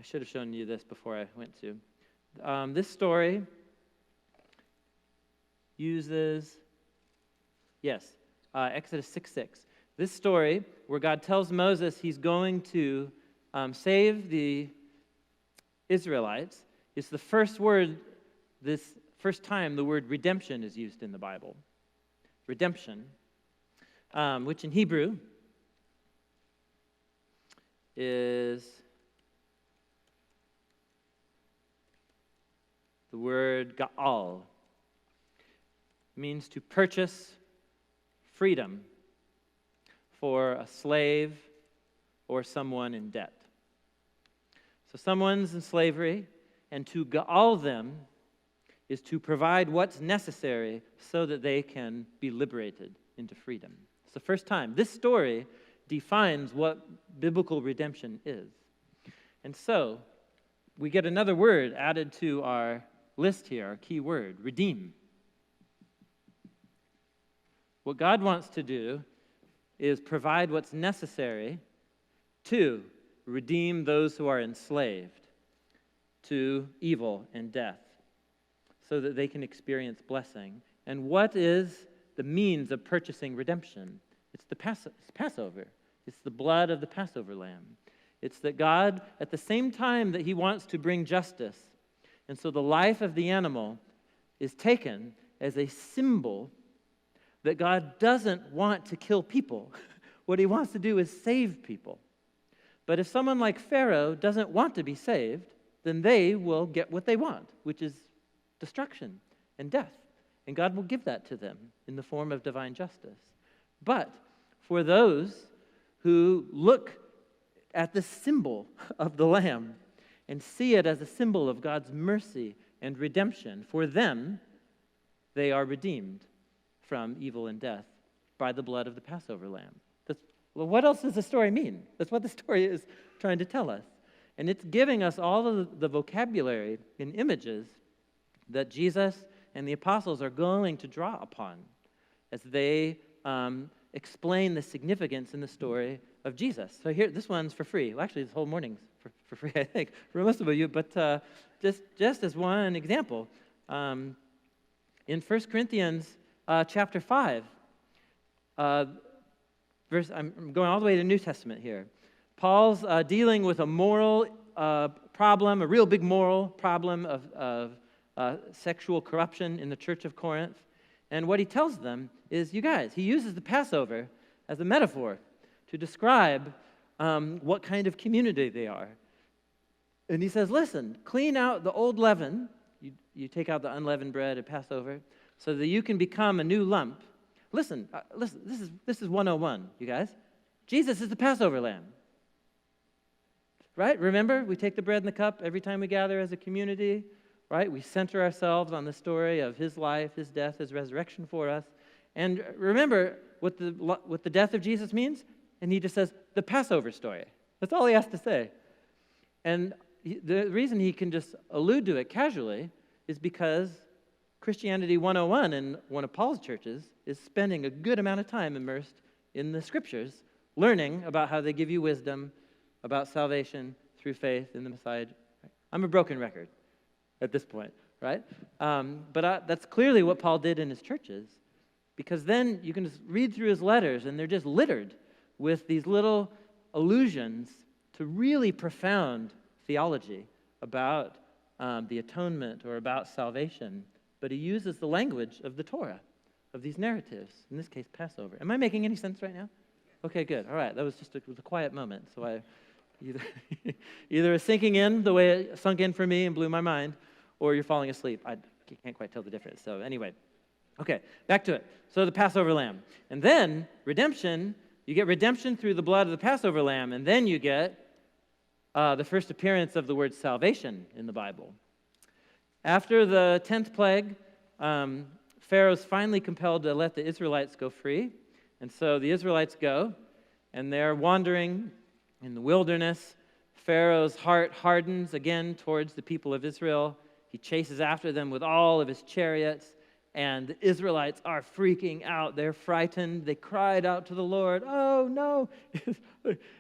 should have shown you this before I went to. This story uses, Exodus 6:6. This story where God tells Moses he's going to save the Israelites is the first time the word redemption is used in the Bible. Redemption, which in Hebrew is the word ga'al. It means to purchase freedom for a slave or someone in debt. So someone's in slavery, and to ga'al them is to provide what's necessary so that they can be liberated into freedom. It's the first time. This story defines what biblical redemption is. And so we get another word added to our list here, our key word, redeem. What God wants to do is provide what's necessary to redeem those who are enslaved to evil and death so that they can experience blessing. And what is the means of purchasing redemption? It's the Passover. It's the blood of the Passover lamb. It's that God, at the same time that he wants to bring justice, and so the life of the animal is taken as a symbol that God doesn't want to kill people. What he wants to do is save people. But if someone like Pharaoh doesn't want to be saved, then they will get what they want, which is destruction and death. And God will give that to them in the form of divine justice. But for those who look at the symbol of the Lamb and see it as a symbol of God's mercy and redemption, for them, they are redeemed from evil and death by the blood of the Passover lamb. Well, what else does the story mean? That's what the story is trying to tell us. And it's giving us all of the vocabulary and images that Jesus and the apostles are going to draw upon as they explain the significance in the story of Jesus. So here, this one's for free. Well, actually, this whole morning's for free, I think, for most of you. But just as one example, in 1 Corinthians chapter 5, I'm going all the way to the New Testament here. Paul's dealing with a moral problem, a real big moral problem of sexual corruption in the church of Corinth. And what he tells them is, you guys, he uses the Passover as a metaphor to describe what kind of community they are. And he says, listen, clean out the old leaven. You take out the unleavened bread at Passover so that you can become a new lump. Listen, this is 101, you guys. Jesus is the Passover lamb. Right? Remember, we take the bread and the cup every time we gather as a community, right? We center ourselves on the story of his life, his death, his resurrection for us. And remember what the death of Jesus means? And he just says, the Passover story. That's all he has to say. And the reason he can just allude to it casually is because Christianity 101 in one of Paul's churches is spending a good amount of time immersed in the scriptures, learning about how they give you wisdom about salvation through faith in the Messiah. I'm a broken record at this point, right? But that's clearly what Paul did in his churches, because then you can just read through his letters, and they're just littered with these little allusions to really profound theology about the atonement or about salvation. But he uses the language of the Torah, of these narratives, in this case, Passover. Am I making any sense right now? Okay, good. All right, that was just a quiet moment, so I either it's sinking in the way it sunk in for me and blew my mind, or you're falling asleep. I can't quite tell the difference. So anyway, okay, back to it. So the Passover lamb. And then redemption, you get redemption through the blood of the Passover lamb, and then you get the first appearance of the word salvation in the Bible. After the 10th plague, Pharaoh's finally compelled to let the Israelites go free. And so the Israelites go, and they're wandering in the wilderness. Pharaoh's heart hardens again towards the people of Israel. He chases after them with all of his chariots, and the Israelites are freaking out. They're frightened. They cried out to the Lord, "Oh, no.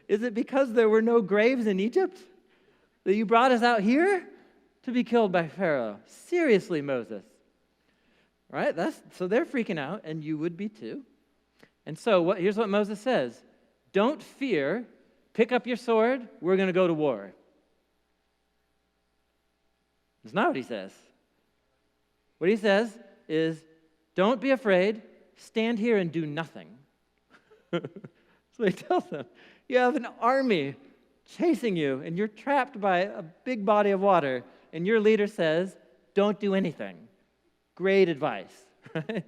Is it because there were no graves in Egypt that you brought us out here to be killed by Pharaoh? Seriously, Moses." Right? So they're freaking out, and you would be too. And so here's what Moses says. Don't fear. Pick up your sword. We're going to go to war. That's not what he says. What he says is, don't be afraid. Stand here and do nothing. So he tells them, you have an army chasing you, and you're trapped by a big body of water, and your leader says, don't do anything. Great advice. Right?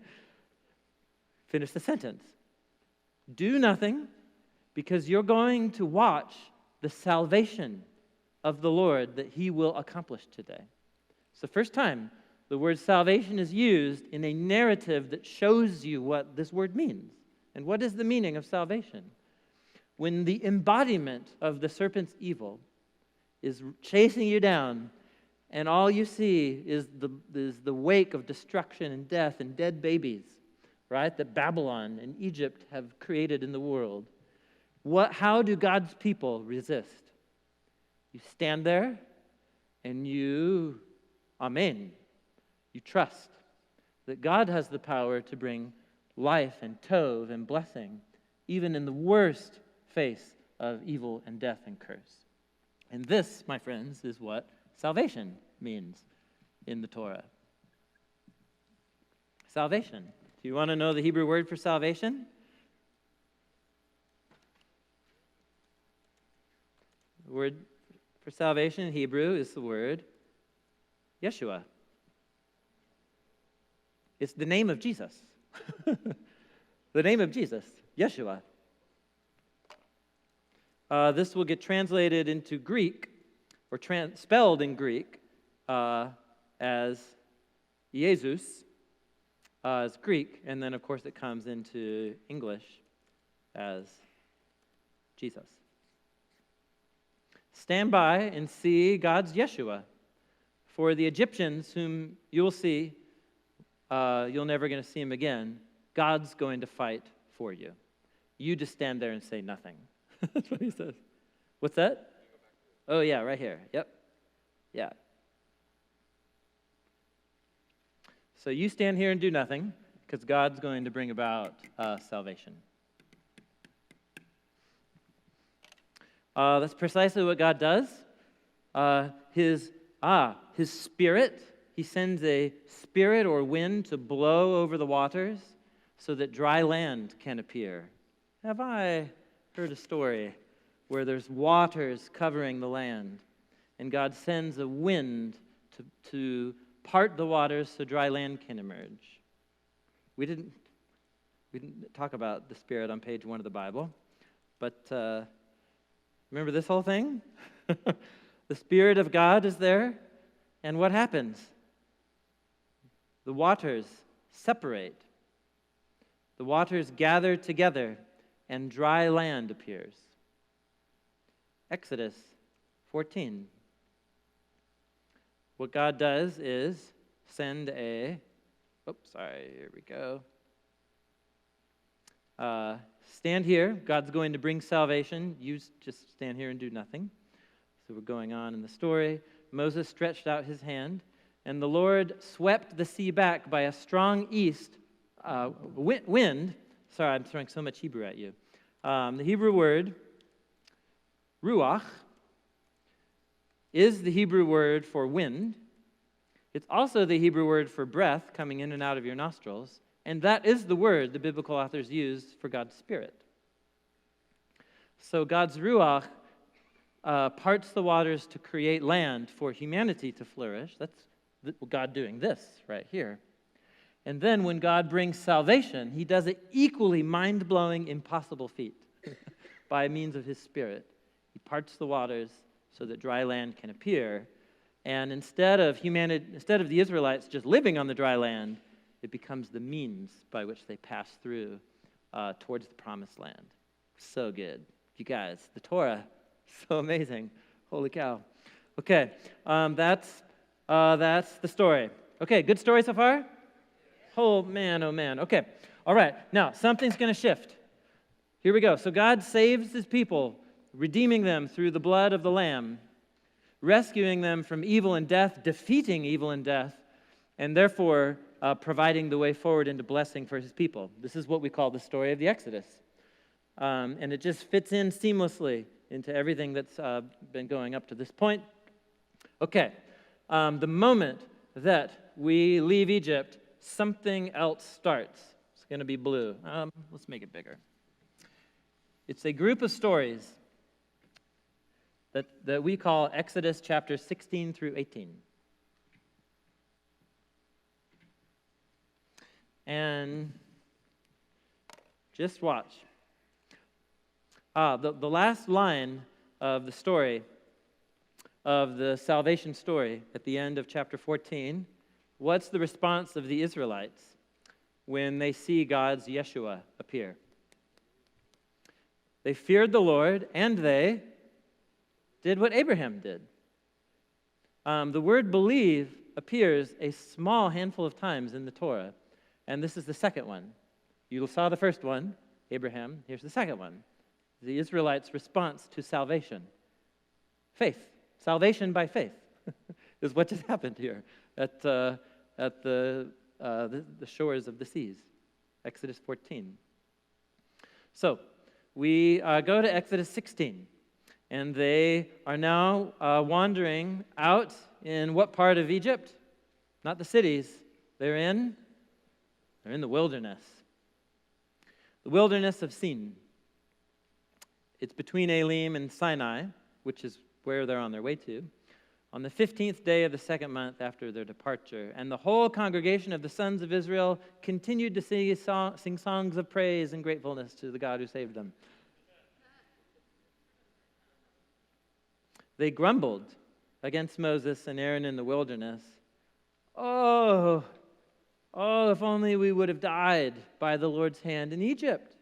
Finish the sentence. Do nothing, because you're going to watch the salvation of the Lord that he will accomplish today. It's the first time the word salvation is used in a narrative that shows you what this word means. And what is the meaning of salvation? When the embodiment of the serpent's evil is chasing you down, and all you see is the wake of destruction and death and dead babies, right, that Babylon and Egypt have created in the world. How do God's people resist? You stand there and you, amen, you trust that God has the power to bring life and tov and blessing, even in the worst face of evil and death and curse. And this, my friends, is what salvation means in the Torah. Salvation. Do you want to know the Hebrew word for salvation? The word for salvation in Hebrew is the word Yeshua. It's the name of Jesus. The name of Jesus, Yeshua. This will get translated into Greek, or spelled in Greek, as Jesus, as Greek, and then, of course, it comes into English as Jesus. Stand by and see God's Yeshua For the Egyptians, whom you'll see, you're never going to see them again, God's going to fight for you. You just stand there and say nothing. That's what he says. What's that? Oh, yeah, right here. Yep. Yeah. So you stand here and do nothing, because God's going to bring about salvation. That's precisely what God does. His spirit, he sends a spirit or wind to blow over the waters so that dry land can appear. Have I heard a story where there's waters covering the land, and God sends a wind to part the waters so dry land can emerge? We didn't talk about the Spirit on page 1 of the Bible, but remember this whole thing? The Spirit of God is there, and what happens? The waters separate. The waters gather together, and dry land appears. Exodus 14. What God does is send here we go. Stand here. God's going to bring salvation. You just stand here and do nothing. So we're going on in the story. Moses stretched out his hand, and the Lord swept the sea back by a strong east wind. Sorry, I'm throwing so much Hebrew at you. The Hebrew word, ruach, is the Hebrew word for wind. It's also the Hebrew word for breath coming in and out of your nostrils. And that is the word the biblical authors use for God's Spirit. So God's ruach parts the waters to create land for humanity to flourish. That's God doing this right here. And then when God brings salvation, he does an equally mind-blowing, impossible feat by means of his Spirit. He parts the waters so that dry land can appear. And instead of the Israelites just living on the dry land, it becomes the means by which they pass through towards the promised land. So good. You guys, the Torah, so amazing. Holy cow. Okay, that's the story. Okay, good story so far? Oh, man. Okay, all right. Now, something's going to shift. Here we go. So God saves his people, redeeming them through the blood of the Lamb, rescuing them from evil and death, defeating evil and death, and therefore providing the way forward into blessing for his people. This is what we call the story of the Exodus. And it just fits in seamlessly into everything that's been going up to this point. Okay, the moment that we leave Egypt, something else starts. It's going to be blue. Let's make it bigger. It's a group of stories that we call Exodus chapters 16 through 18. And just watch. The last line of the story, of the salvation story at the end of chapter 14, what's the response of the Israelites when they see God's Yeshua appear? They feared the Lord, and they did what Abraham did. The word believe appears a small handful of times in the Torah, and this is the second one. You saw the first one, Abraham. Here's the second one. The Israelites' response to salvation. Faith. Salvation by faith is what just happened here at the shores of the seas. Exodus 14. So we go to Exodus 16, and they are now wandering out in what part of Egypt? Not the cities. They're in the wilderness. The wilderness of Sin. It's between Elim and Sinai, which is where they're on their way to, on the 15th day of the second month after their departure. And the whole congregation of the sons of Israel continued to sing songs of praise and gratefulness to the God who saved them. They grumbled against Moses and Aaron in the wilderness. Oh, if only we would have died by the Lord's hand in Egypt.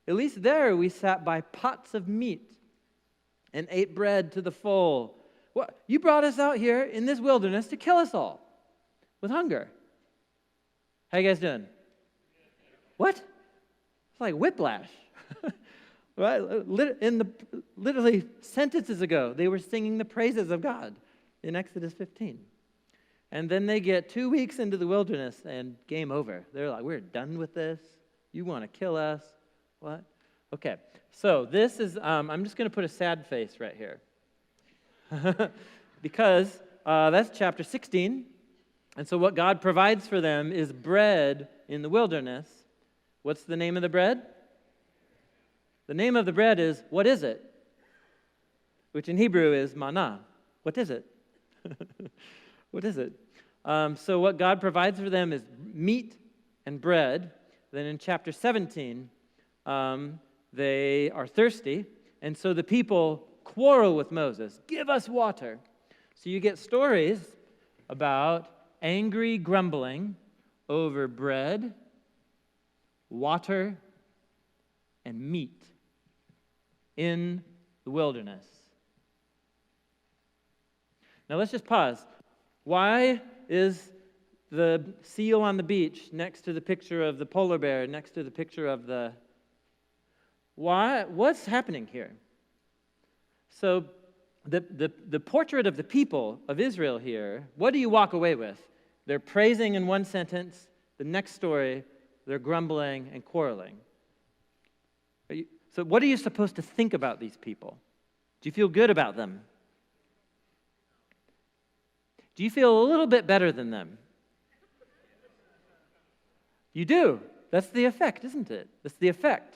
At least there we sat by pots of meat and ate bread to the full, What? You brought us out here in this wilderness to kill us all with hunger. How you guys doing? What? It's like whiplash. Right? Literally sentences ago, they were singing the praises of God in Exodus 15. And then they get 2 weeks into the wilderness and game over. They're like, we're done with this. You want to kill us? What? Okay, so this is, I'm just going to put a sad face right here. Because that's chapter 16. And so what God provides for them is bread in the wilderness. What's the name of the bread? The name of the bread is, what is it? Which in Hebrew is manna. What is it? What is it? So what God provides for them is meat and bread. Then in chapter 17, they are thirsty. And so the people quarrel with Moses. Give us water. So you get stories about angry grumbling over bread, water, and meat in the wilderness. Now let's just pause. Why is the seal on the beach next to the picture of the polar bear, next to the picture of the... Why? What's happening here? So the portrait of the people of Israel here, what do you walk away with? They're praising in one sentence. The next story, they're grumbling and quarreling. So what are you supposed to think about these people? Do you feel good about them? Do you feel a little bit better than them? You do. That's the effect, isn't it? That's the effect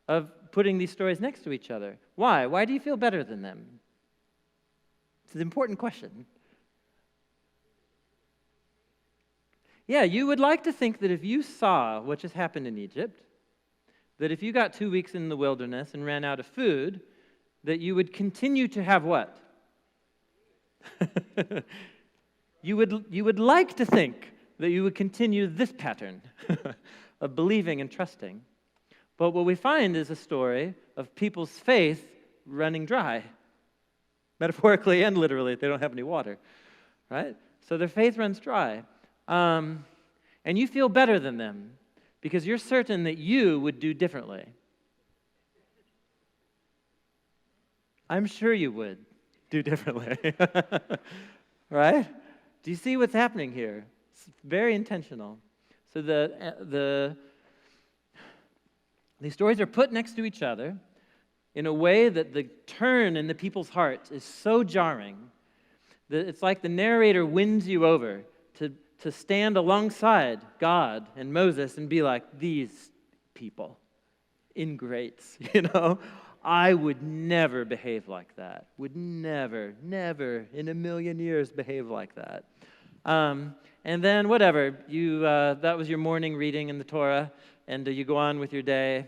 of putting these stories next to each other. Why? Why do you feel better than them? It's an important question. Yeah, you would like to think that if you saw what just happened in Egypt, that if you got 2 weeks in the wilderness and ran out of food, that you would continue to have what? You would like to think that you would continue this pattern of believing and trusting. But what we find is a story of people's faith running dry, metaphorically and literally. They don't have any water, right? So their faith runs dry. And you feel better than them because you're certain that you would do differently. I'm sure you would do differently, right? Do you see what's happening here? It's very intentional. So these stories are put next to each other in a way that the turn in the people's hearts is so jarring that it's like the narrator wins you over to stand alongside God and Moses and be like, these people, ingrates, I would never behave like that. Would never in a million years behave like that. And then whatever, that was your morning reading in the Torah, and you go on with your day,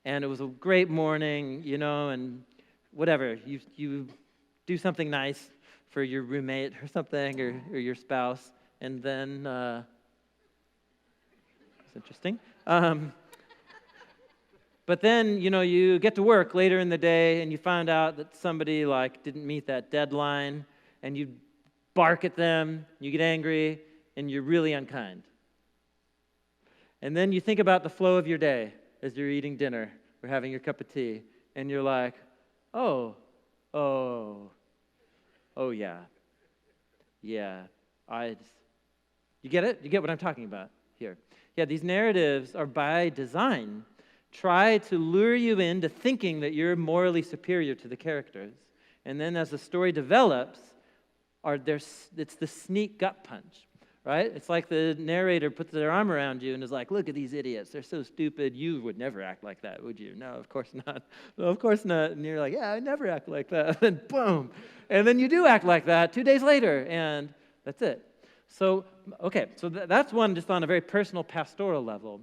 and it was a great morning, and whatever, you do something nice for your roommate or something, or your spouse, and then, it's interesting. But then, you get to work later in the day, and you find out that somebody, didn't meet that deadline, and you bark at them, you get angry, and you're really unkind. And then you think about the flow of your day as you're eating dinner or having your cup of tea, and you're like, oh, yeah, you get it? You get what I'm talking about here. Yeah, these narratives are by design try to lure you into thinking that you're morally superior to the characters. And then as the story develops, it's the sneak gut punch, right? It's like the narrator puts their arm around you and is like, look at these idiots. They're so stupid. You would never act like that, would you? No, of course not. No, of course not. And you're like, yeah, I never act like that. And boom. And then you do act like that 2 days later, and that's it. So, okay, so that's one just on a very personal pastoral level.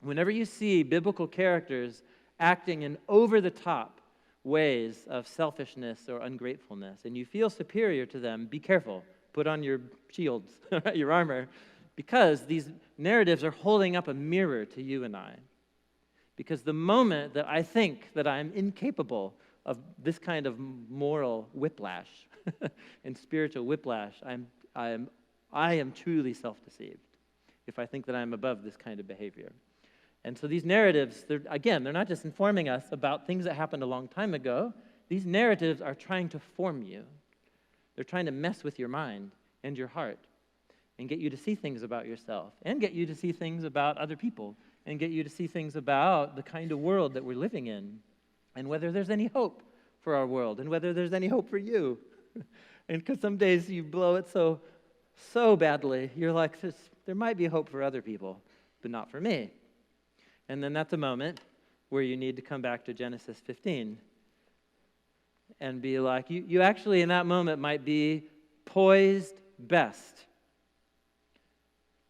Whenever you see biblical characters acting in over-the-top ways of selfishness or ungratefulness, and you feel superior to them, be careful. Put on your shields, your armor, because these narratives are holding up a mirror to you and I. Because the moment that I think that I'm incapable of this kind of moral whiplash and spiritual whiplash, I am truly self-deceived if I think that I'm above this kind of behavior. And so these narratives, they're not just informing us about things that happened a long time ago. These narratives are trying to form you. They're trying to mess with your mind and your heart and get you to see things about yourself and get you to see things about other people and get you to see things about the kind of world that we're living in and whether there's any hope for our world and whether there's any hope for you. And because some days you blow it so badly, you're like, there might be hope for other people, but not for me. And then that's a moment where you need to come back to Genesis 15 and be like, you actually in that moment might be poised best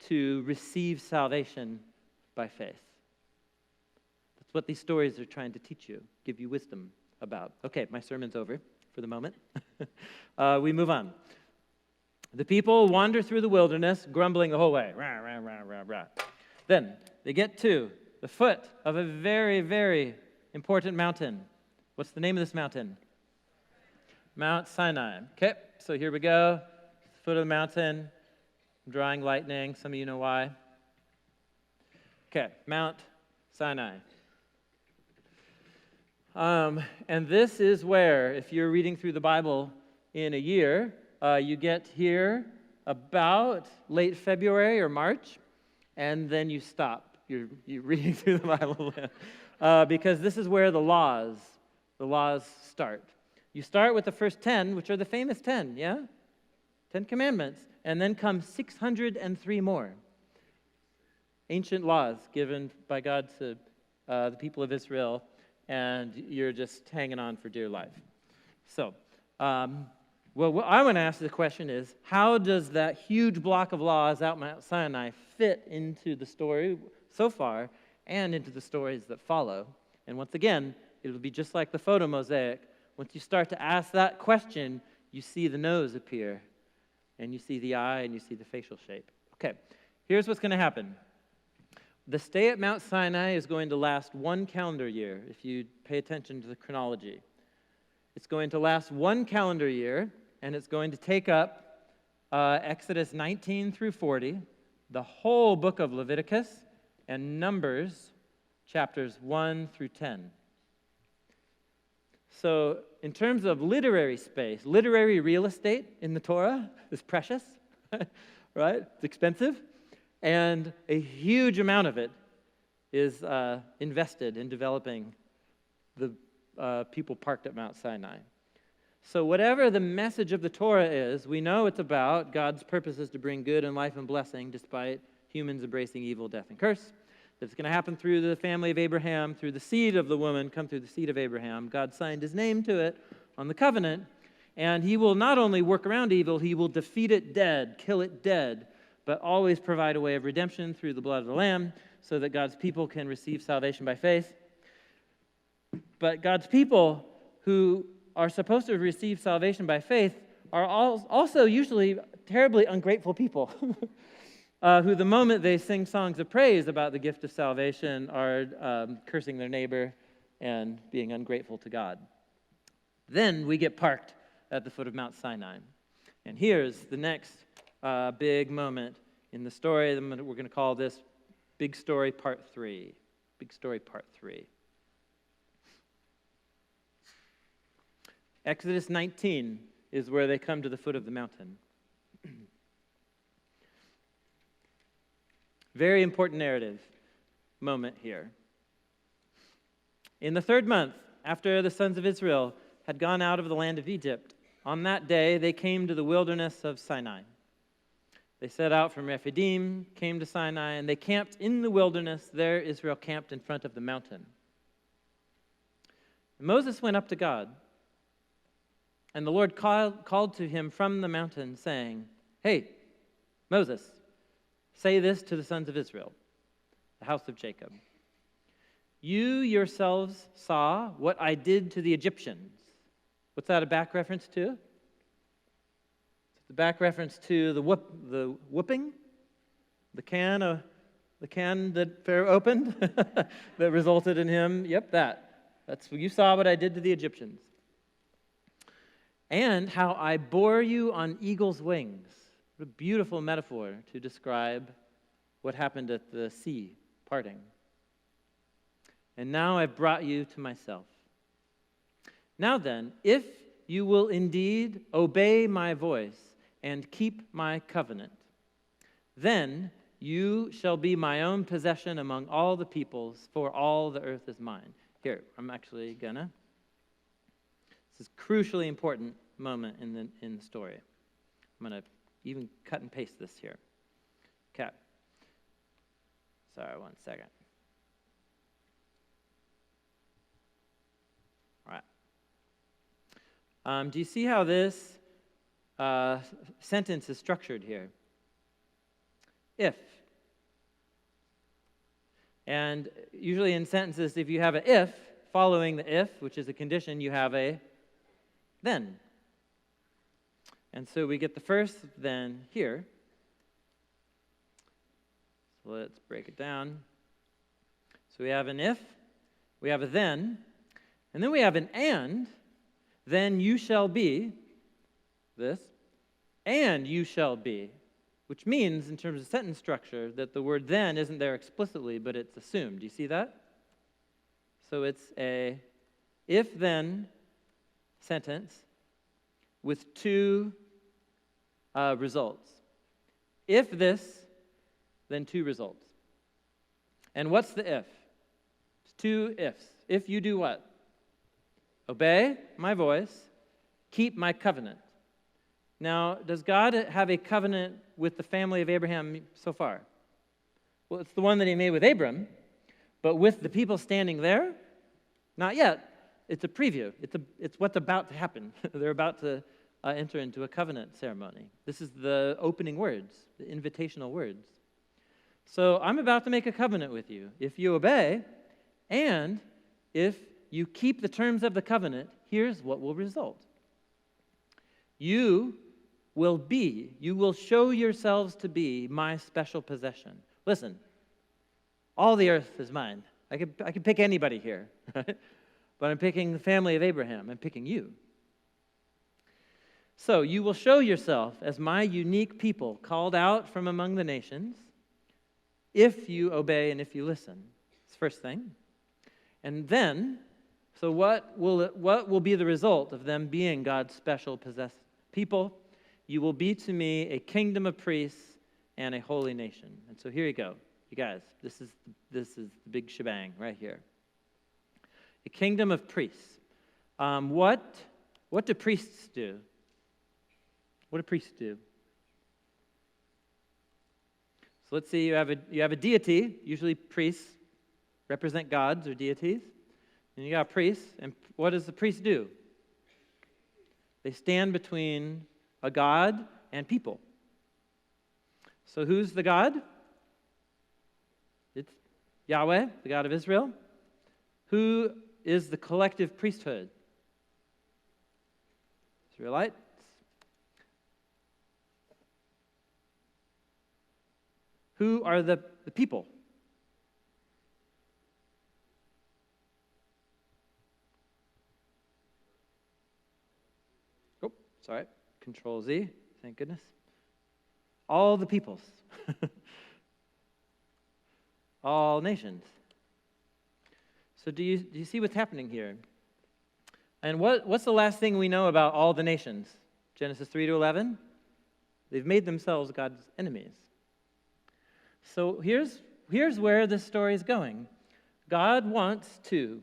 to receive salvation by faith. That's what these stories are trying to teach you, give you wisdom about. Okay, my sermon's over for the moment. We move on. The people wander through the wilderness, grumbling the whole way. Rah, rah, rah, rah, rah. Then they get to the foot of a very, very important mountain. What's the name of this mountain? Mount Sinai. Okay, so here we go. Foot of the mountain. I'm drawing lightning. Some of you know why. Okay, Mount Sinai. And this is where, if you're reading through the Bible in a year, you get here about late February or March, and then you stop. You're reading through the Bible because this is where the laws start. You start with the first 10, which are the famous 10, yeah? 10 commandments, and then come 603 more. Ancient laws given by God to the people of Israel, and you're just hanging on for dear life. So, what I want to ask the question is, how does that huge block of laws out Mount Sinai fit into the story so far and into the stories that follow? And once again, it'll be just like the photo mosaic. Once you start to ask that question, you see the nose appear, and you see the eye, and you see the facial shape. Okay, here's what's going to happen. The stay at Mount Sinai is going to last 1 calendar year, if you pay attention to the chronology. It's going to last 1 calendar year, and it's going to take up Exodus 19 through 40, the whole book of Leviticus, and Numbers, chapters 1 through 10. So in terms of literary space, literary real estate in the Torah is precious, right? It's expensive. And a huge amount of it is invested in developing the people parked at Mount Sinai. So whatever the message of the Torah is, we know it's about God's purposes to bring good and life and blessing despite humans embracing evil, death, and curse. That's going to happen through the family of Abraham, through the seed of the woman, come through the seed of Abraham. God signed his name to it on the covenant, and he will not only work around evil, he will defeat it dead, kill it dead, but always provide a way of redemption through the blood of the Lamb so that God's people can receive salvation by faith. But God's people who are supposed to receive salvation by faith are also usually terribly ungrateful people who the moment they sing songs of praise about the gift of salvation are cursing their neighbor and being ungrateful to God. Then we get parked at the foot of Mount Sinai. And here's the next big moment in the story. We're going to call this Big Story Part 3. Big Story Part 3. Exodus 19 is where they come to the foot of the mountain. Very important narrative moment here. In the 3rd month, after the sons of Israel had gone out of the land of Egypt, on that day they came to the wilderness of Sinai. They set out from Rephidim, came to Sinai, and they camped in the wilderness. There Israel camped in front of the mountain. And Moses went up to God, and the Lord called to him from the mountain, saying, "Hey, Moses, say this to the sons of Israel, the house of Jacob. You yourselves saw what I did to the Egyptians." What's that a back reference to? It's the back reference to the whooping, the can that Pharaoh opened that resulted in him. Yep, that. You saw what I did to the Egyptians. And how I bore you on eagle's wings. What a beautiful metaphor to describe what happened at the sea parting. And now I've brought you to myself. Now then, if you will indeed obey my voice and keep my covenant, then you shall be my own possession among all the peoples, for all the earth is mine. Here, I'm actually gonna. This is a crucially important moment in the story. I'm gonna even cut and paste this here. Okay. Sorry, 1 second. All right. Do you see how this sentence is structured here? If. And usually in sentences, if you have an if, following the if, which is a condition, you have a then. And so we get the first then here. So let's break it down. So we have an if, we have a then, and then we have an and. Then you shall be this, and you shall be. Which means, in terms of sentence structure, that the word then isn't there explicitly, but it's assumed. Do you see that? So it's a if-then sentence with two results. If this, then two results. And what's the if? It's two ifs. If you do what? Obey my voice, keep my covenant. Now, does God have a covenant with the family of Abraham so far? Well, it's the one that he made with Abram, but with the people standing there? Not yet. It's a preview. It's what's about to happen. They're about to enter into a covenant ceremony. This is the opening words, the invitational words. So I'm about to make a covenant with you. If you obey, and if you keep the terms of the covenant, here's what will result. You will show yourselves to be my special possession. Listen, all the earth is mine. I could pick anybody here, right? But I'm picking the family of Abraham. I'm picking you. So you will show yourself as my unique people, called out from among the nations, if you obey and if you listen. It's the first thing. And then, so what will be the result of them being God's special possessed people? You will be to me a kingdom of priests and a holy nation. And so here you go. You guys, this is the big shebang right here. A kingdom of priests. What do priests do? What do priests do? So let's see, you have a deity. Usually priests represent gods or deities. And you got priests. And what does the priest do? They stand between a God and people. So who's the God? It's Yahweh, the God of Israel. Who is the collective priesthood? Israelites. Who are the people? Oh, sorry. Control Z. Thank goodness. All the peoples. All nations. So do you see what's happening here? And what's the last thing we know about all the nations? Genesis 3-11. They've made themselves God's enemies. So here's where this story is going. God wants to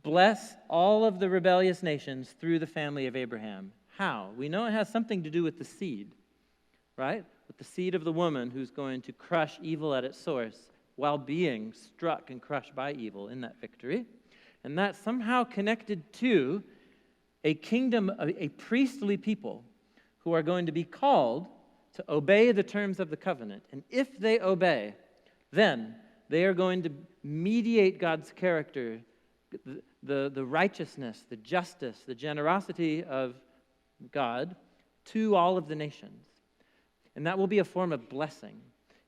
bless all of the rebellious nations through the family of Abraham. How? We know it has something to do with the seed, right? With the seed of the woman who's going to crush evil at its source while being struck and crushed by evil in that victory. And that's somehow connected to a kingdom, a priestly people who are going to be called to obey the terms of the covenant. And if they obey, then they are going to mediate God's character, the righteousness, the justice, the generosity of God to all of the nations. And that will be a form of blessing.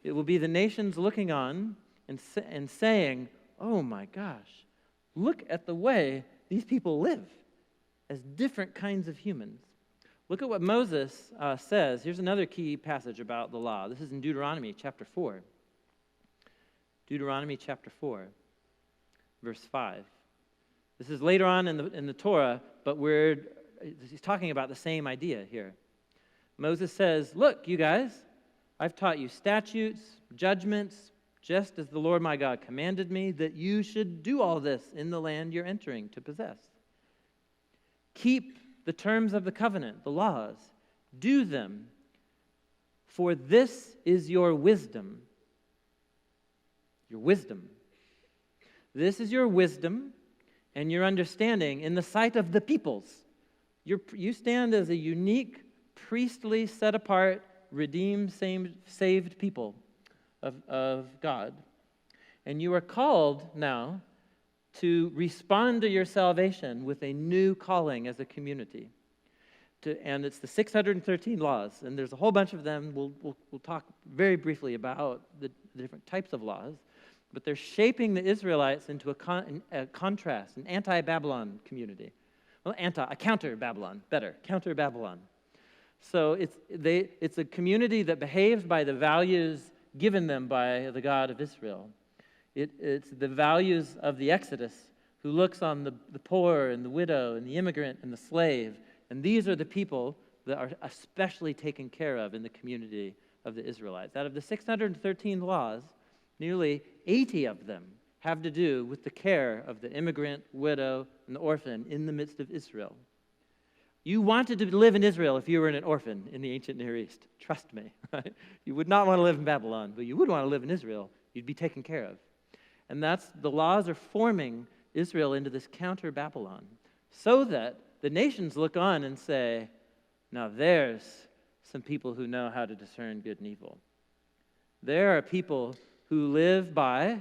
It will be the nations looking on and saying, oh my gosh, look at the way these people live as different kinds of humans. Look at what Moses says. Here's another key passage about the law. This is in Deuteronomy chapter 4. Deuteronomy chapter 4, verse 5. This is later on in the Torah, but he's talking about the same idea here. Moses says, look, you guys, I've taught you statutes, judgments, just as the Lord my God commanded me, that you should do all this in the land you're entering to possess. Keep the terms of the covenant, the laws. Do them, for this is your wisdom. Your wisdom. This is your wisdom and your understanding in the sight of the peoples. You stand as a unique, priestly, set-apart, redeemed, saved people of God. And you are called now to respond to your salvation with a new calling as a community. And it's the 613 laws, and there's a whole bunch of them. We'll talk very briefly about the different types of laws, but they're shaping the Israelites into a contrast, an anti-Babylon community. Well, a counter-Babylon, better, counter-Babylon. So it's a community that behaves by the values given them by the God of Israel. It's the values of the Exodus, who looks on the poor and the widow and the immigrant and the slave. And these are the people that are especially taken care of in the community of the Israelites. Out of the 613 laws, nearly 80 of them have to do with the care of the immigrant, widow, and the orphan in the midst of Israel. You wanted to live in Israel if you were an orphan in the ancient Near East. Trust me. Right? You would not want to live in Babylon, but you would want to live in Israel. You'd be taken care of. And the laws are forming Israel into this counter-Babylon so that the nations look on and say, now there's some people who know how to discern good and evil. There are people who live by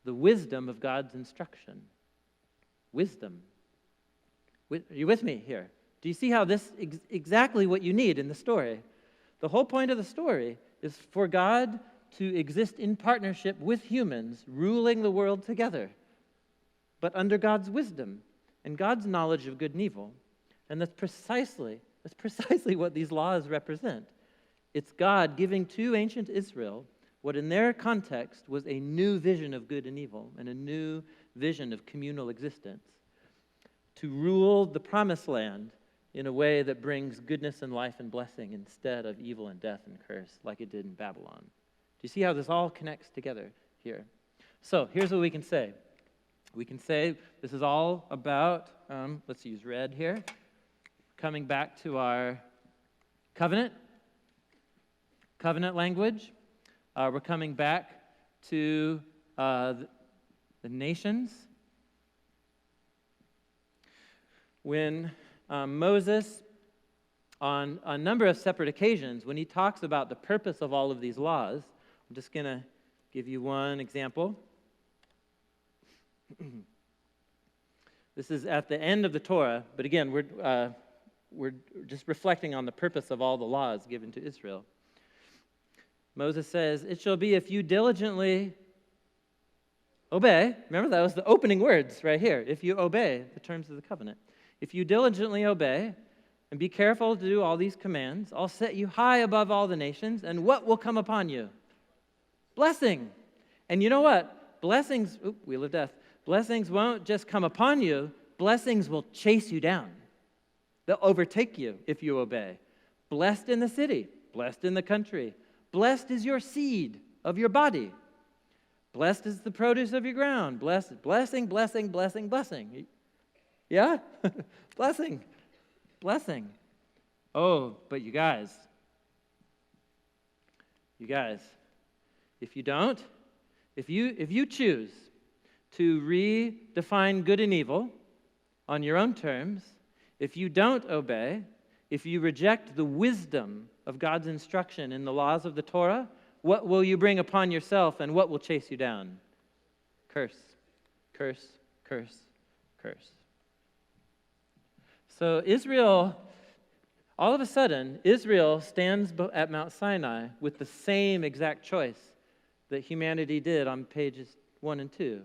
the wisdom of God's instruction. Wisdom. Are you with me here? Do you see how this is exactly what you need in the story? The whole point of the story is for God to exist in partnership with humans, ruling the world together, but under God's wisdom and God's knowledge of good and evil. And that's precisely what these laws represent. It's God giving to ancient Israel what in their context was a new vision of good and evil and a new vision of communal existence, to rule the promised land in a way that brings goodness and life and blessing instead of evil and death and curse like it did in Babylon. Do you see how this all connects together here? So here's what we can say. We can say this is all about, let's use red here, coming back to our covenant language. We're coming back to the nations. When Moses, on a number of separate occasions, when he talks about the purpose of all of these laws, I'm just going to give you one example. This is at the end of the Torah, but again, we're just reflecting on the purpose of all the laws given to Israel. Moses says, "It shall be if you diligently obey." Remember, that was the opening words right here. If you obey the terms of the covenant. If you diligently obey and be careful to do all these commands, I'll set you high above all the nations, and what will come upon you? Blessing. And you know what? Blessings won't just come upon you. Blessings will chase you down. They'll overtake you if you obey. Blessed in the city, blessed in the country. Blessed is your seed of your body. Blessed is the produce of your ground. Blessing, blessing, blessing, blessing. Yeah? Blessing. Oh, but you guys, if you choose to redefine good and evil on your own terms, if you don't obey, if you reject the wisdom of God's instruction in the laws of the Torah, what will you bring upon yourself and what will chase you down? Curse, curse, curse, curse. So Israel, all of a sudden, Israel stands at Mount Sinai with the same exact choice that humanity did on pages 1 and 2.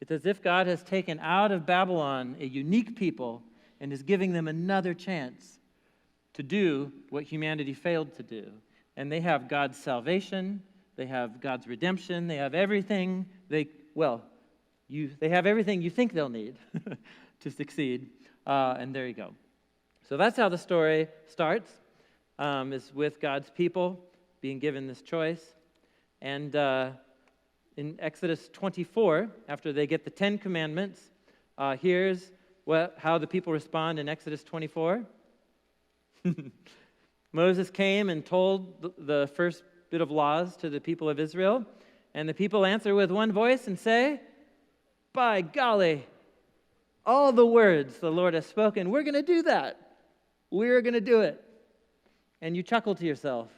It's as if God has taken out of Babylon a unique people and is giving them another chance to do what humanity failed to do. And they have God's salvation, they have God's redemption, they have everything they have everything you think they'll need to succeed. And there you go. So that's how the story starts, is with God's people being given this choice. And in Exodus 24, after they get the 10 Commandments, here's how the people respond in Exodus 24. Moses came and told the first bit of laws to the people of Israel, and the people answer with one voice and say, "By golly, all the words the Lord has spoken, we're going to do that. We're going to do it." And you chuckle to yourself,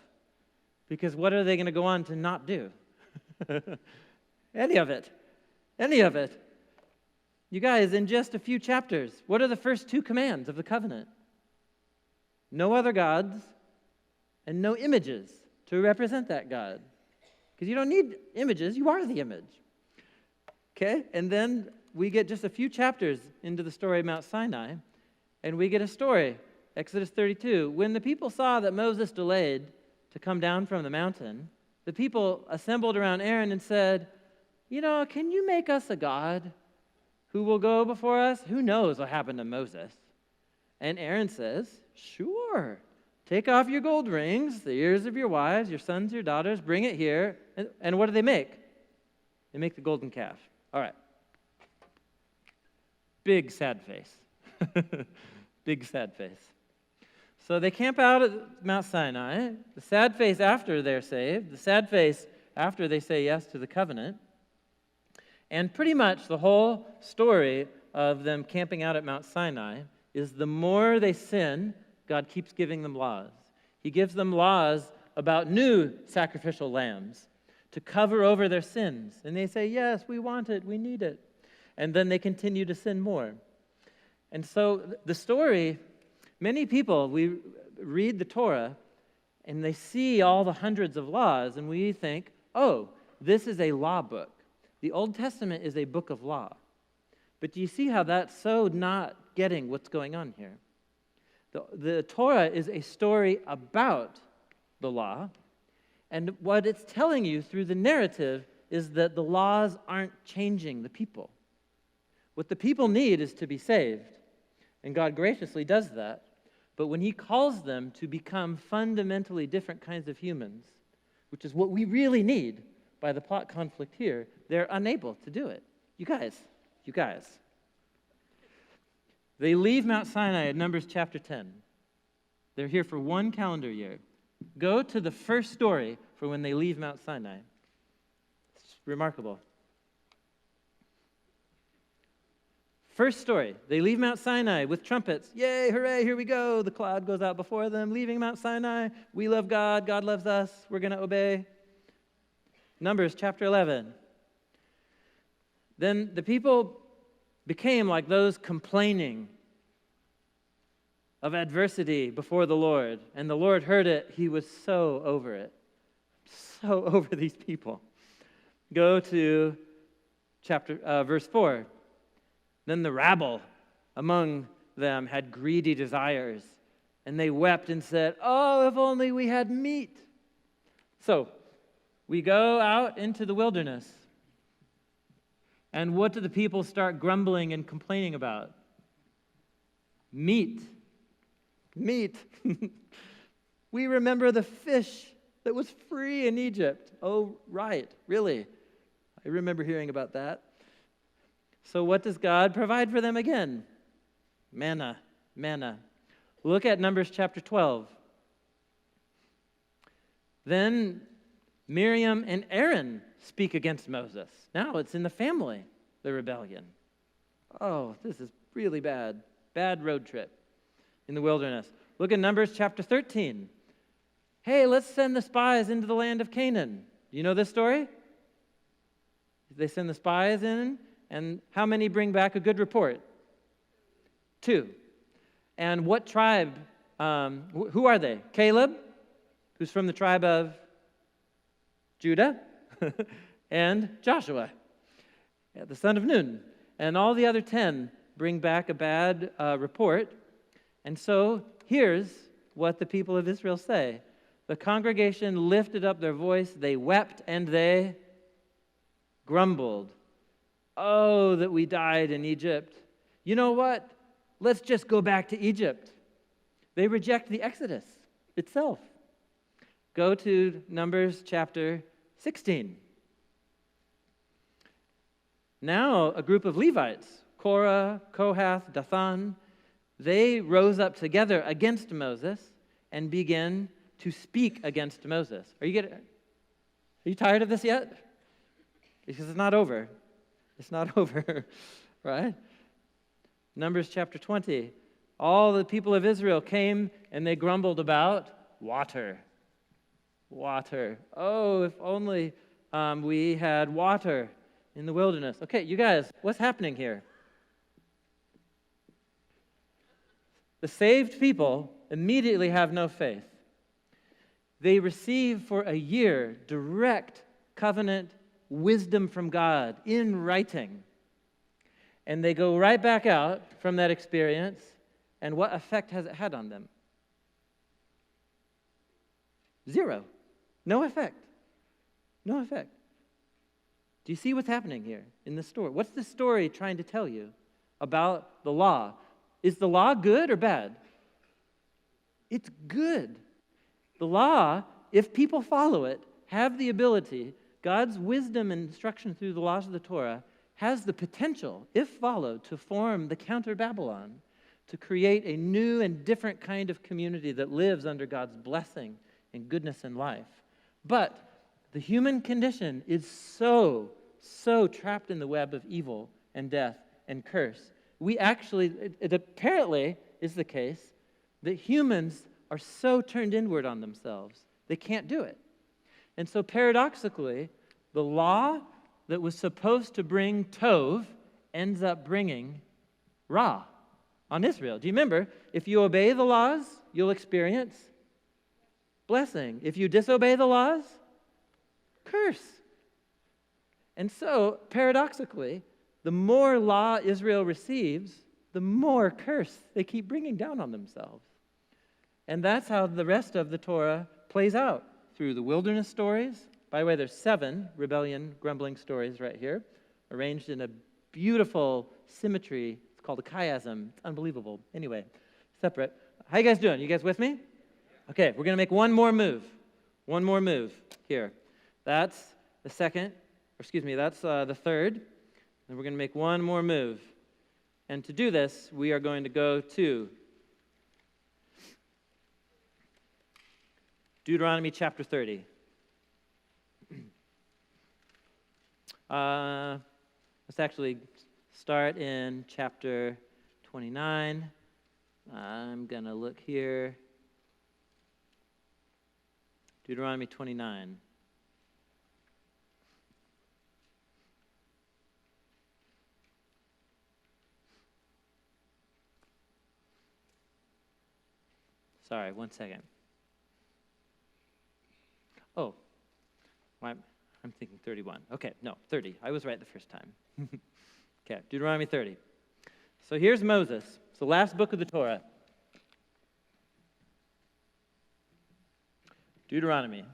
because what are they going to go on to not do? Any of it. You guys, in just a few chapters, what are the first 2 commands of the covenant? No other gods and no images to represent that God. Because you don't need images, you are the image. Okay? And then we get just a few chapters into the story of Mount Sinai, and we get a story, Exodus 32. When the people saw that Moses delayed to come down from the mountain, the people assembled around Aaron and said, "Can you make us a god who will go before us? Who knows what happened to Moses?" And Aaron says, "Sure. Take off your gold rings, the ears of your wives, your sons, your daughters, bring it here." And what do they make? They make the golden calf. All right. Big sad face. Big sad face. So they camp out at Mount Sinai. The sad face after they're saved. The sad face after they say yes to the covenant. And pretty much the whole story of them camping out at Mount Sinai is the more they sin, God keeps giving them laws. He gives them laws about new sacrificial lambs to cover over their sins. And they say, "Yes, we want it, we need it." And then they continue to sin more. And so the story, many people, we read the Torah, and they see all the hundreds of laws, and we think, oh, this is a law book. The Old Testament is a book of law. But do you see how that's so not getting what's going on here? The Torah is a story about the law, and what it's telling you through the narrative is that the laws aren't changing the people. What the people need is to be saved, and God graciously does that. But when He calls them to become fundamentally different kinds of humans, which is what we really need by the plot conflict here, they're unable to do it. You guys. They leave Mount Sinai in Numbers chapter 10. They're here for 1 calendar year. Go to the first story for when they leave Mount Sinai. It's remarkable. First story, they leave Mount Sinai with trumpets. Yay, hooray, here we go. The cloud goes out before them, leaving Mount Sinai. We love God, God loves us, we're going to obey. Numbers chapter 11. Then the people became like those complaining of adversity before the Lord. And the Lord heard it. He was so over it. So over these people. Go to verse 4. Then the rabble among them had greedy desires, and they wept and said, "Oh, if only we had meat." So we go out into the wilderness. And what do the people start grumbling and complaining about? Meat. Meat. We remember the fish that was free in Egypt. Oh, right. Really? I remember hearing about that. So what does God provide for them again? Manna. Look at Numbers chapter 12. Then Miriam and Aaron speak against Moses. Now it's in the family, the rebellion. Oh, this is really bad. Bad road trip in the wilderness. Look at Numbers chapter 13. Hey, let's send the spies into the land of Canaan. Do you know this story? They send the spies in, and how many bring back a good report? 2. And what tribe? Who are they? Caleb, who's from the tribe of Judah, and Joshua. Yeah, the son of Nun. And all the other 10 bring back a bad report. And so here's what the people of Israel say. The congregation lifted up their voice, they wept, and they grumbled. Oh, that we died in Egypt. You know what? Let's just go back to Egypt. They reject the Exodus itself. Go to Numbers chapter 16. Now a group of Levites, Korah, Kohath, Dathan, they rose up together against Moses and began to speak against Moses. Are you tired of this yet? Because it's not over. It's not over, right? Numbers chapter 20. All the people of Israel came and they grumbled about water. Water. Oh, if only we had water in the wilderness. Okay, you guys, what's happening here? The saved people immediately have no faith. They receive for a year direct covenant wisdom from God in writing. And they go right back out from that experience. And what effect has it had on them? Zero. No effect. No effect. Do you see what's happening here in this story? What's the story trying to tell you about the law? Is the law good or bad? It's good. The law, if people follow it, have the ability, God's wisdom and instruction through the laws of the Torah has the potential, if followed, to form the counter Babylon, to create a new and different kind of community that lives under God's blessing and goodness in life. But the human condition is so trapped in the web of evil and death and curse. It apparently is the case that humans are so turned inward on themselves, they can't do it. And so paradoxically, the law that was supposed to bring Tov ends up bringing Ra on Israel. Do you remember? If you obey the laws, you'll experience blessing. If you disobey the laws, curse. And so, paradoxically, the more law Israel receives, the more curse they keep bringing down on themselves. And that's how the rest of the Torah plays out through the wilderness stories. By the way, there's 7 rebellion, grumbling stories right here, arranged in a beautiful symmetry. It's called a chiasm. It's unbelievable. Anyway, separate. How you guys doing? You guys with me? Okay, we're going to make one more move. One more move here. That's the third. And we're going to make one more move. And to do this, we are going to go to Deuteronomy chapter 30. Let's actually start in chapter 29. I'm going to look here. Deuteronomy 29. Sorry, one second. Oh, I'm thinking 31. Okay, no, 30. I was right the first time. Okay, Deuteronomy 30. So here's Moses. It's the last book of the Torah. Deuteronomy.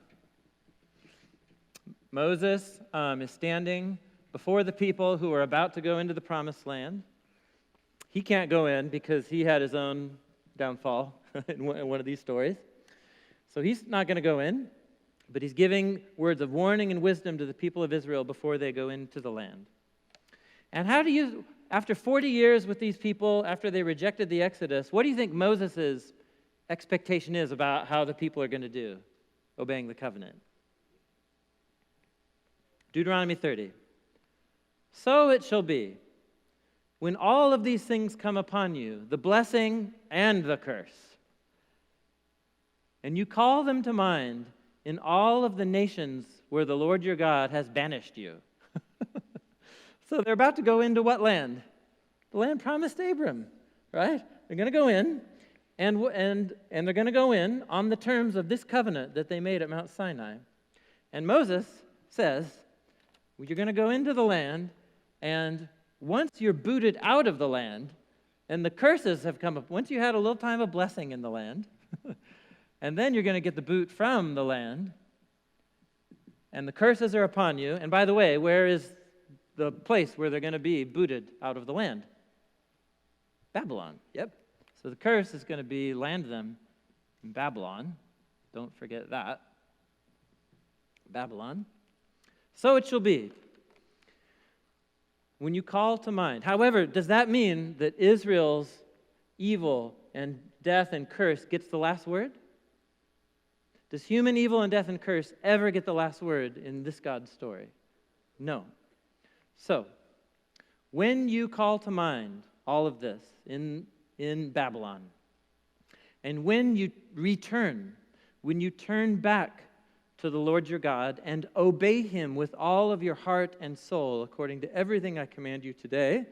Moses is standing before the people who are about to go into the promised land. He can't go in because he had his own downfall in one of these stories. So he's not going to go in, but he's giving words of warning and wisdom to the people of Israel before they go into the land. And after 40 years with these people, after they rejected the Exodus, what do you think Moses' expectation is about how the people are going to do, obeying the covenant? Deuteronomy 30. So it shall be, when all of these things come upon you, the blessing and the curse, and you call them to mind in all of the nations where the Lord your God has banished you. So they're about to go into what land? The land promised Abram, right? They're going to go in, and they're going to go in on the terms of this covenant that they made at Mount Sinai. And Moses says, well, you're going to go into the land, And once you're booted out of the land, and the curses have come up, once you had a little time of blessing in the land, and then you're going to get the boot from the land, and the curses are upon you. And by the way, where is the place where they're going to be booted out of the land? Babylon. Yep. So the curse is going to be land them in Babylon. Don't forget that. Babylon. So it shall be when you call to mind. However, does that mean that Israel's evil and death and curse gets the last word? Does human evil and death and curse ever get the last word in this God's story? No. So, when you call to mind all of this in Babylon, and when you return, when you turn back to the Lord your God and obey him with all of your heart and soul according to everything I command you today,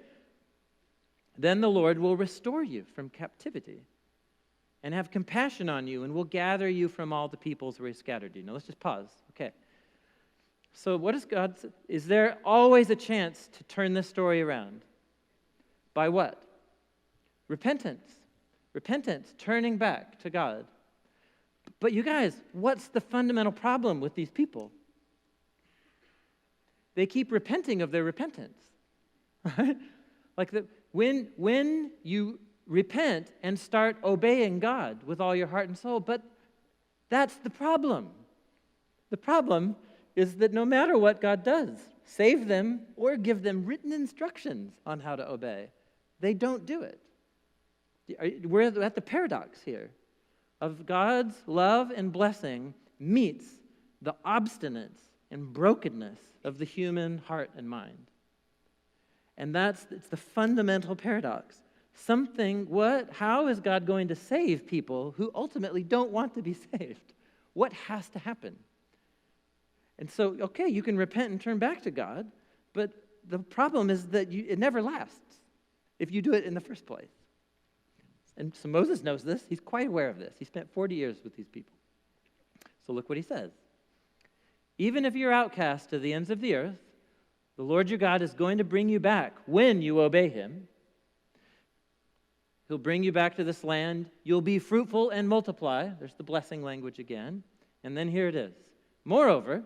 then the Lord will restore you from captivity and have compassion on you and will gather you from all the peoples where he scattered you. Now let's just pause. Okay. So what does God say? Is there always a chance to turn this story around? By what? Repentance. Repentance, turning back to God. But you guys, what's the fundamental problem with these people? They keep repenting of their repentance, right? Like when you repent and start obeying God with all your heart and soul, but that's the problem. The problem is that no matter what God does, save them or give them written instructions on how to obey, they don't do it. We're at the paradox here of God's love and blessing meets the obstinance and brokenness of the human heart and mind. And it's the fundamental paradox. How is God going to save people who ultimately don't want to be saved? What has to happen? And so, okay, you can repent and turn back to God, but the problem is that it never lasts if you do it in the first place. And so Moses knows this. He's quite aware of this. He spent 40 years with these people. So look what he says. Even if you're outcast to the ends of the earth, the Lord your God is going to bring you back when you obey him. He'll bring you back to this land. You'll be fruitful and multiply. There's the blessing language again. And then here it is. Moreover,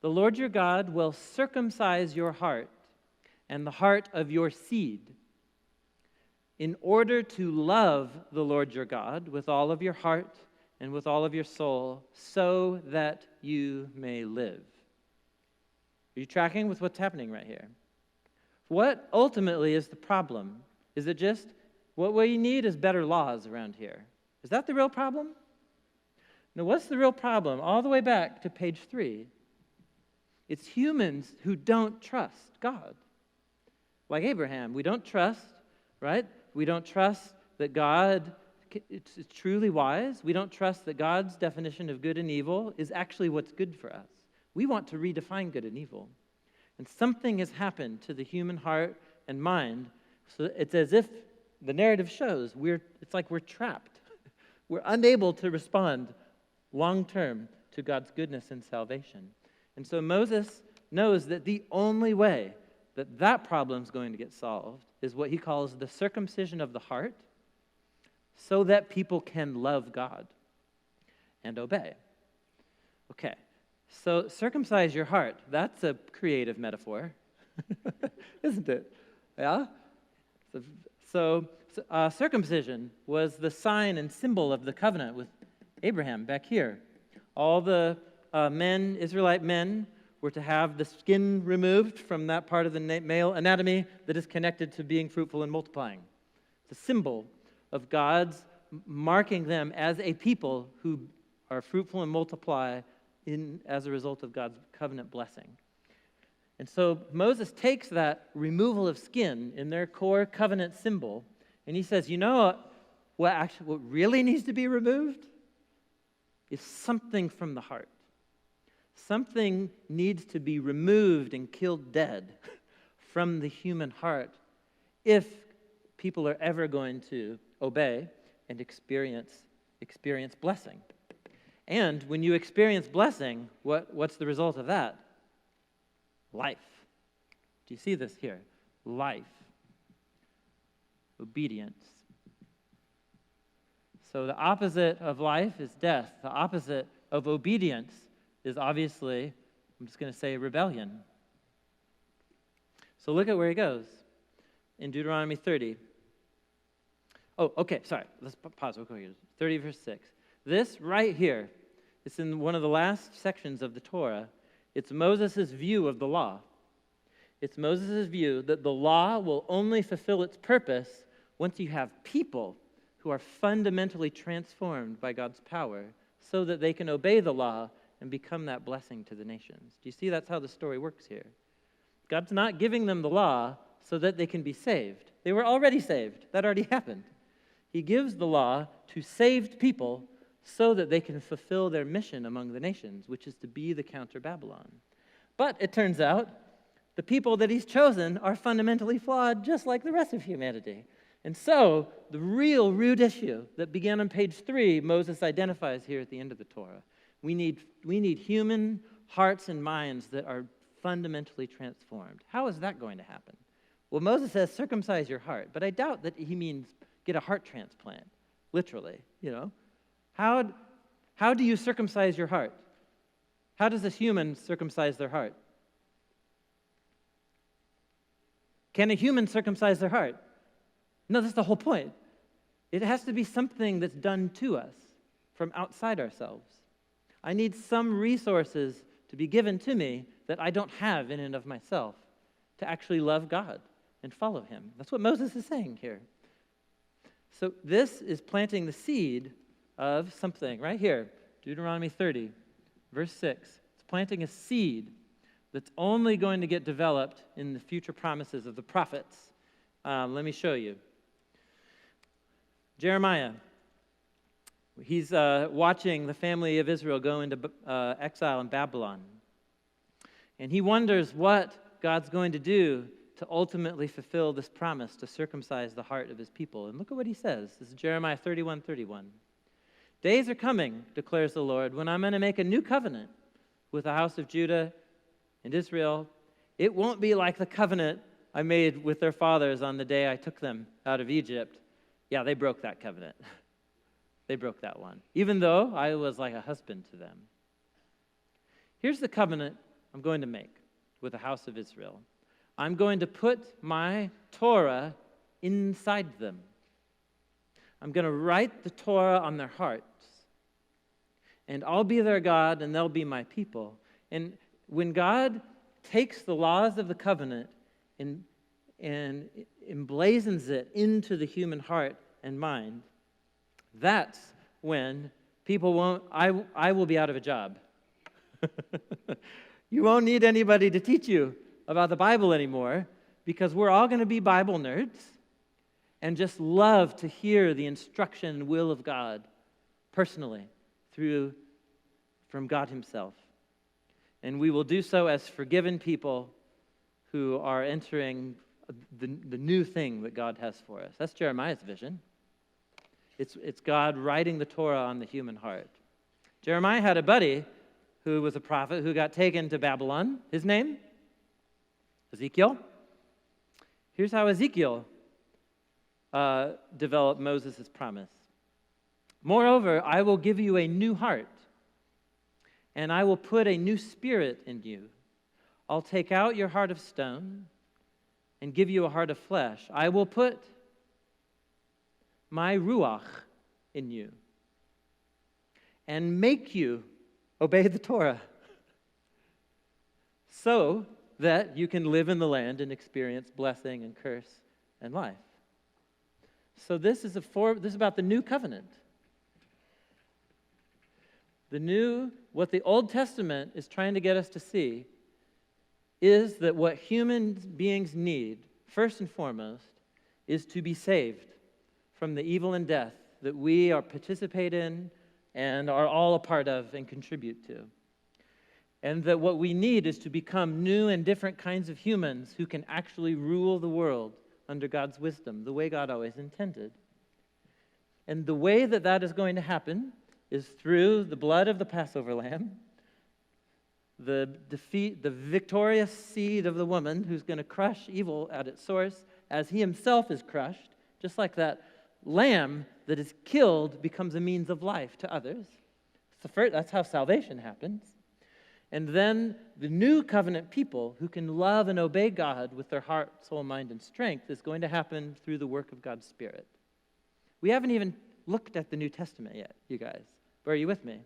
the Lord your God will circumcise your heart and the heart of your seed in order to love the Lord your God with all of your heart and with all of your soul, so that you may live. Are you tracking with what's happening right here? What ultimately is the problem? Is it just what we need is better laws around here? Is that the real problem? No, what's the real problem? All the way back to page 3. It's humans who don't trust God. Like Abraham, we don't trust, right? We don't trust that God is truly wise. We don't trust that God's definition of good and evil is actually what's good for us. We want to redefine good and evil. And something has happened to the human heart and mind. So it's as if the narrative shows it's like we're trapped. We're unable to respond long-term to God's goodness and salvation. And so Moses knows that the only way that problem is going to get solved is what he calls the circumcision of the heart, so that people can love God and obey. Okay, so circumcise your heart. That's a creative metaphor, isn't it? Yeah? So circumcision was the sign and symbol of the covenant with Abraham back here. All the Israelite men, were to have the skin removed from that part of the male anatomy that is connected to being fruitful and multiplying. It's a symbol of God's marking them as a people who are fruitful and multiply as a result of God's covenant blessing. And so Moses takes that removal of skin in their core covenant symbol, and he says, you know what really needs to be removed is something from the heart. Something needs to be removed and killed dead from the human heart if people are ever going to obey and experience blessing. And when you experience blessing, what's the result of that? Life. Do you see this here? Life. Obedience. So the opposite of life is death. The opposite of obedience is obviously, I'm just going to say, rebellion. So look at where he goes in Deuteronomy 30. Oh, okay, sorry. Let's pause real quick here. 30 verse 6. This right here, it's in one of the last sections of the Torah. It's Moses' view of the law. It's Moses' view that the law will only fulfill its purpose once you have people who are fundamentally transformed by God's power so that they can obey the law and become that blessing to the nations. Do you see that's how the story works here? God's not giving them the law so that they can be saved. They were already saved. That already happened. He gives the law to saved people so that they can fulfill their mission among the nations, which is to be the counter Babylon. But it turns out the people that he's chosen are fundamentally flawed just like the rest of humanity. And so the real root issue that began on page 3, Moses identifies here at the end of the Torah. We need human hearts and minds that are fundamentally transformed. How is that going to happen? Well, Moses says circumcise your heart, but I doubt that he means get a heart transplant, literally, How do you circumcise your heart? How does a human circumcise their heart? Can a human circumcise their heart? No, that's the whole point. It has to be something that's done to us from outside ourselves. I need some resources to be given to me that I don't have in and of myself to actually love God and follow him. That's what Moses is saying here. So this is planting the seed of something right here, Deuteronomy 30, verse 6. It's planting a seed that's only going to get developed in the future promises of the prophets. Let me show you. Jeremiah, he's watching the family of Israel go into exile in Babylon. And he wonders what God's going to do to ultimately fulfill this promise to circumcise the heart of his people. And look at what he says. This is Jeremiah 31:31. Days are coming, declares the Lord, when I'm going to make a new covenant with the house of Judah and Israel. It won't be like the covenant I made with their fathers on the day I took them out of Egypt. Yeah, they broke that covenant. They broke that one, even though I was like a husband to them. Here's the covenant I'm going to make with the house of Israel. I'm going to put my Torah inside them. I'm going to write the Torah on their hearts. And I'll be their God, and they'll be my people. And when God takes the laws of the covenant and emblazons it into the human heart and mind, that's when people won't, I will be out of a job. You won't need anybody to teach you about the Bible anymore because we're all going to be Bible nerds and just love to hear the instruction and will of God personally from God himself. And we will do so as forgiven people who are entering the new thing that God has for us. That's Jeremiah's vision. It's God writing the Torah on the human heart. Jeremiah had a buddy who was a prophet who got taken to Babylon. His name? Ezekiel. Here's how Ezekiel developed Moses' promise. Moreover, I will give you a new heart, and I will put a new spirit in you. I'll take out your heart of stone and give you a heart of flesh. I will put my ruach in you and make you obey the Torah so that you can live in the land and experience blessing and curse and life. So this is about the new covenant. What the Old Testament is trying to get us to see is that what human beings need, first and foremost, is to be saved from the evil and death that we are participate in and are all a part of and contribute to. And that what we need is to become new and different kinds of humans who can actually rule the world under God's wisdom, the way God always intended. And the way that that is going to happen is through the blood of the Passover lamb, the victorious seed of the woman who's going to crush evil at its source as he himself is crushed, just like that lamb that is killed becomes a means of life to others. That's how salvation happens. And then the new covenant people who can love and obey God with their heart, soul, mind, and strength is going to happen through the work of God's Spirit. We haven't even looked at the New Testament yet, you guys. But are you with me?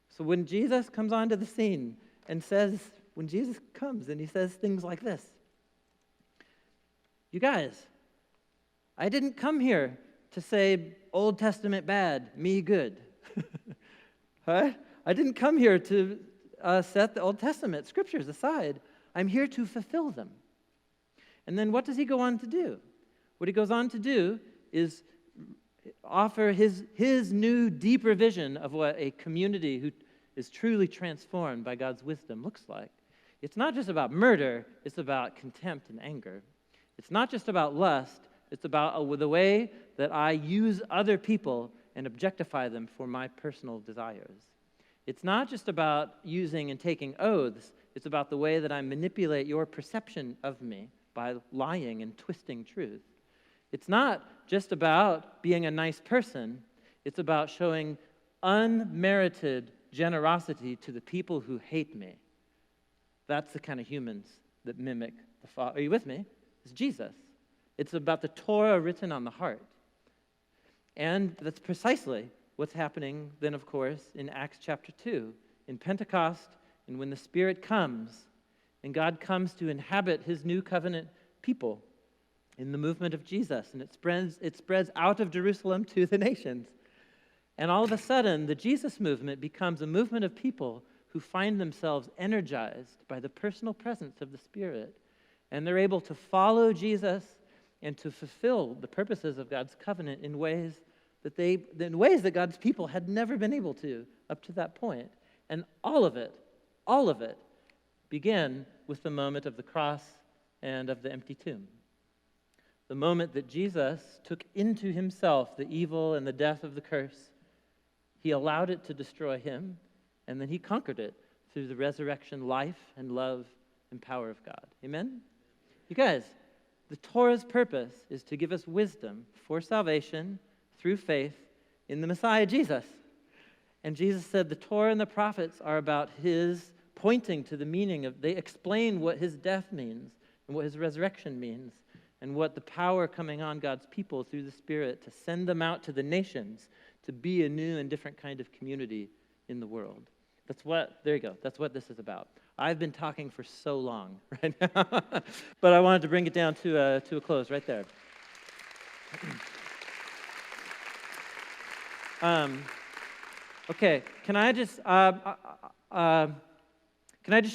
So when Jesus comes onto the scene and says, when Jesus comes and he says things like this, you guys, I didn't come here to say Old Testament bad, me good. Huh? I didn't come here to set the Old Testament scriptures aside. I'm here to fulfill them. And then what does he go on to do? What he goes on to do is offer his new, deeper vision of what a community who is truly transformed by God's wisdom looks like. It's not just about murder, it's about contempt and anger. It's not just about lust, it's about the way that I use other people and objectify them for my personal desires. It's not just about using and taking oaths, it's about the way that I manipulate your perception of me by lying and twisting truth. It's not just about being a nice person, it's about showing unmerited generosity to the people who hate me. That's the kind of humans that mimic the Father. Are you with me? It's Jesus. It's about the Torah written on the heart. And that's precisely what's happening then, of course, in Acts chapter 2, in Pentecost, and when the Spirit comes, and God comes to inhabit his new covenant people in the movement of Jesus, and it spreads out of Jerusalem to the nations. And all of a sudden, the Jesus movement becomes a movement of people who find themselves energized by the personal presence of the Spirit, and they're able to follow Jesus and to fulfill the purposes of God's covenant in ways that God's people had never been able to up to that point. And all of it began with the moment of the cross and of the empty tomb. The moment that Jesus took into himself the evil and the death of the curse, he allowed it to destroy him, and then he conquered it through the resurrection life and love and power of God. Amen? You guys, the Torah's purpose is to give us wisdom for salvation through faith in the Messiah, Jesus. And Jesus said the Torah and the prophets are about his pointing to the meaning of, they explain what his death means and what his resurrection means and what the power coming on God's people through the Spirit to send them out to the nations to be a new and different kind of community in the world. There you go. That's what this is about. I've been talking for so long right now, but I wanted to bring it down to a close right there. Okay, can I just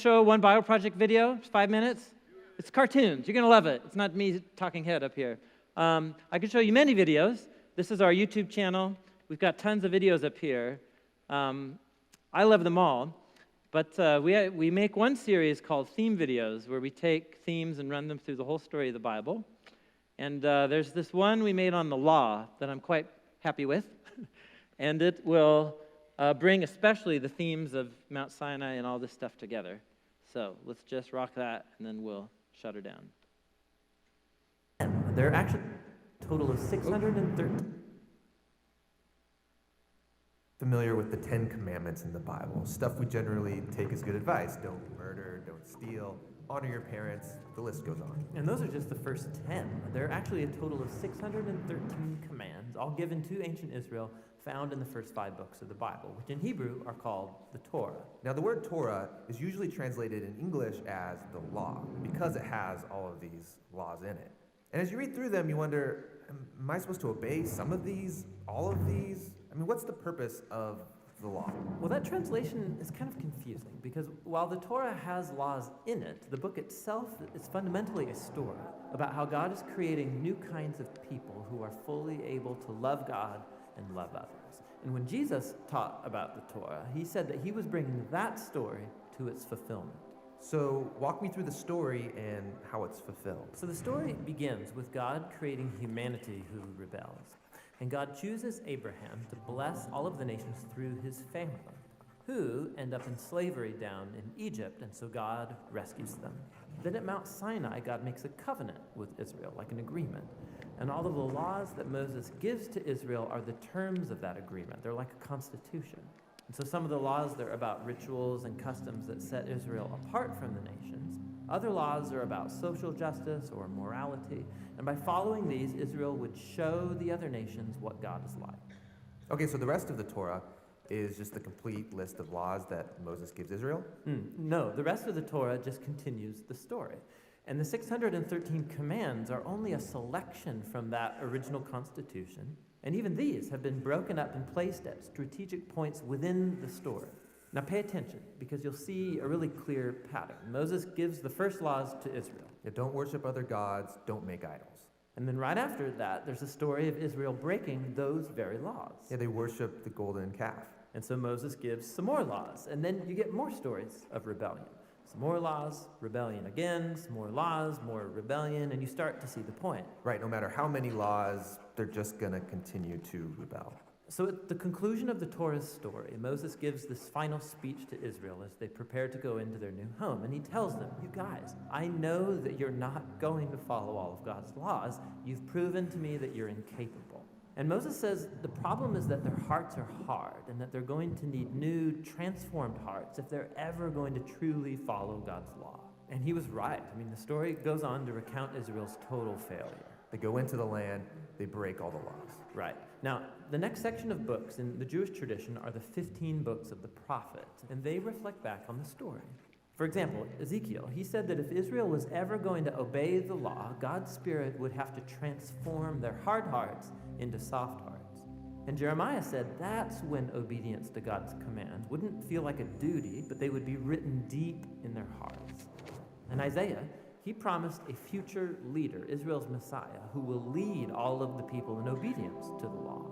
show one Bible project video? It's 5 minutes. It's cartoons. You're gonna love it. It's not me talking head up here. I can show you many videos. This is our YouTube channel. We've got tons of videos up here. I love them all, but we make one series called theme videos where we take themes and run them through the whole story of the Bible. And there's this one we made on the law that I'm quite happy with. And it will bring especially the themes of Mount Sinai and all this stuff together. So let's just rock that, and then we'll shut her down. There are actually a total of 613. Familiar with the 10 Commandments in the Bible, stuff we generally take as good advice. Don't murder, don't steal, honor your parents, the list goes on. And those are just the first 10. There are actually a total of 613 commands, all given to ancient Israel, found in the first 5 books of the Bible, which in Hebrew are called the Torah. Now, the word Torah is usually translated in English as the law, because it has all of these laws in it. And as you read through them, you wonder, am I supposed to obey some of these, all of these? I mean, what's the purpose of the law? Well, that translation is kind of confusing, because while the Torah has laws in it, the book itself is fundamentally a story about how God is creating new kinds of people who are fully able to love God and love others. And when Jesus taught about the Torah, he said that he was bringing that story to its fulfillment. So walk me through the story and how it's fulfilled. So the story begins with God creating humanity who rebels. And God chooses Abraham to bless all of the nations through his family. who end up in slavery down in Egypt, and so God rescues them. Then at Mount Sinai, God makes a covenant with Israel, like an agreement. And all of the laws that Moses gives to Israel are the terms of that agreement. They're like a constitution. And so some of the laws, they're about rituals and customs that set Israel apart from the nations. Other laws are about social justice or morality. And by following these, Israel would show the other nations what God is like. Okay, so the rest of the Torah is just the complete list of laws that Moses gives Israel? No, the rest of the Torah just continues the story. And the 613 commands are only a selection from that original constitution. And even these have been broken up and placed at strategic points within the story. Now pay attention, because you'll see a really clear pattern. Moses gives the first laws to Israel. Yeah, don't worship other gods, don't make idols. And then right after that, there's a story of Israel breaking those very laws. Yeah, they worship the golden calf. And so Moses gives some more laws, and then you get more stories of rebellion. Some more laws, rebellion again, some more laws, more rebellion, and you start to see the point. Right, no matter how many laws, they're just going to continue to rebel. So at the conclusion of the Torah's story, Moses gives this final speech to Israel as they prepare to go into their new home. And he tells them, you guys, I know that you're not going to follow all of God's laws. You've proven to me that you're incapable. And Moses says the problem is that their hearts are hard and that they're going to need new, transformed hearts if they're ever going to truly follow God's law. And he was right. I mean, the story goes on to recount Israel's total failure. They go into the land, they break all the laws. Right. Now, the next section of books in the Jewish tradition are the 15 books of the prophets, and they reflect back on the story. For example, Ezekiel, he said that if Israel was ever going to obey the law, God's Spirit would have to transform their hard hearts into soft hearts. And Jeremiah said that's when obedience to God's commands wouldn't feel like a duty, but they would be written deep in their hearts. And Isaiah, he promised a future leader, Israel's Messiah, who will lead all of the people in obedience to the law.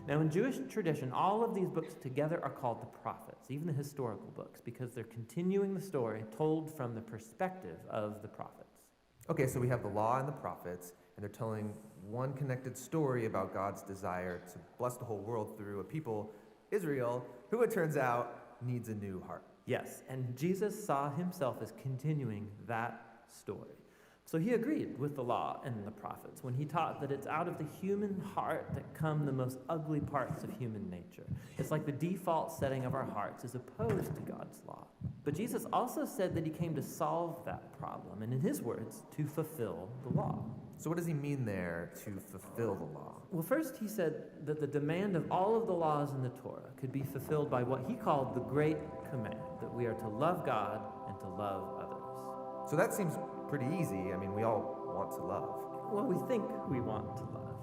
Now, in Jewish tradition, all of these books together are called the prophets, even the historical books, because they're continuing the story told from the perspective of the prophets. Okay, so we have the law and the prophets, and they're telling one connected story about God's desire to bless the whole world through a people, Israel, who it turns out needs a new heart. Yes, and Jesus saw himself as continuing that story. So he agreed with the law and the prophets when he taught that it's out of the human heart that come the most ugly parts of human nature. It's like the default setting of our hearts is opposed to God's law. But Jesus also said that he came to solve that problem, and in his words, to fulfill the law. So what does he mean there, to fulfill the law? Well, first he said that the demand of all of the laws in the Torah could be fulfilled by what he called the Great Command, that we are to love God and to love others. So that seems pretty easy. I mean, we all want to love. Well, we think we want to love.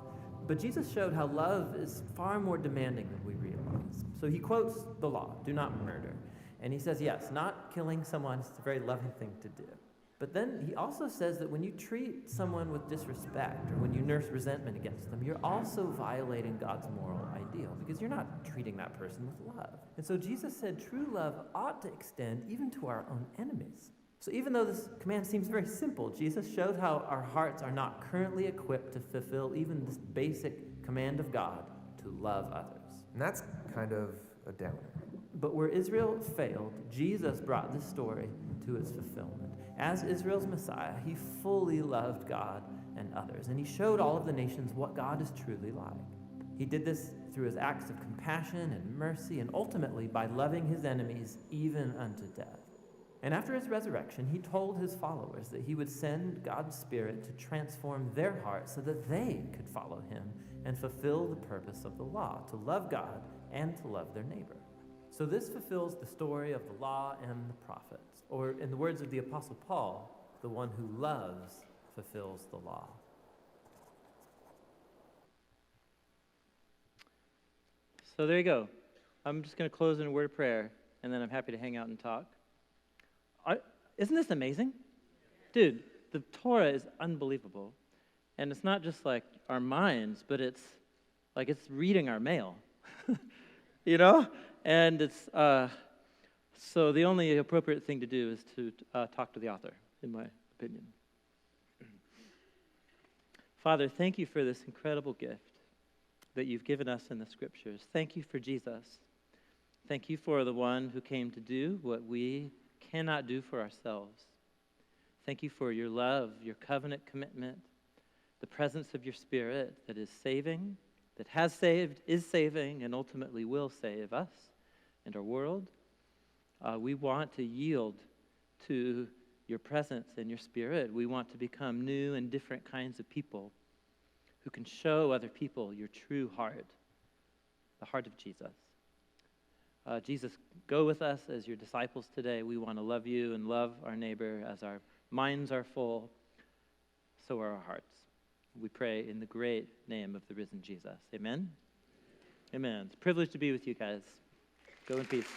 But Jesus showed how love is far more demanding than we realize. So he quotes the law, do not murder. And he says, yes, not killing someone is a very loving thing to do. But then he also says that when you treat someone with disrespect or when you nurse resentment against them, you're also violating God's moral ideal because you're not treating that person with love. And so Jesus said true love ought to extend even to our own enemies. So even though this command seems very simple, Jesus showed how our hearts are not currently equipped to fulfill even this basic command of God to love others. And that's kind of a downer. But where Israel failed, Jesus brought this story to its fulfillment. As Israel's Messiah, he fully loved God and others, and he showed all of the nations what God is truly like. He did this through his acts of compassion and mercy, and ultimately by loving his enemies even unto death. And after his resurrection, he told his followers that he would send God's Spirit to transform their hearts so that they could follow him and fulfill the purpose of the law, to love God and to love their neighbor. So this fulfills the story of the law and the prophets, or in the words of the Apostle Paul, the one who loves fulfills the law. So there you go. I'm just going to close in a word of prayer, and then I'm happy to hang out and talk. Isn't this amazing? Dude, the Torah is unbelievable. And it's not just like our minds, but it's like it's reading our mail. You know? And it's, so the only appropriate thing to do is to talk to the author, in my opinion. Father, thank you for this incredible gift that you've given us in the scriptures. Thank you for Jesus. Thank you for the one who came to do what we cannot do for ourselves. Thank you for your love, your covenant commitment, the presence of your Spirit that is saving, that has saved, is saving, and ultimately will save us and our world. We want to yield to your presence and your Spirit. We want to become new and different kinds of people who can show other people your true heart, the heart of Jesus. Jesus, go with us as your disciples today. We want to love you and love our neighbor. As our minds are full, so are our hearts. We pray in the great name of the risen Jesus. Amen? Amen. It's a privilege to be with you guys. Go in peace.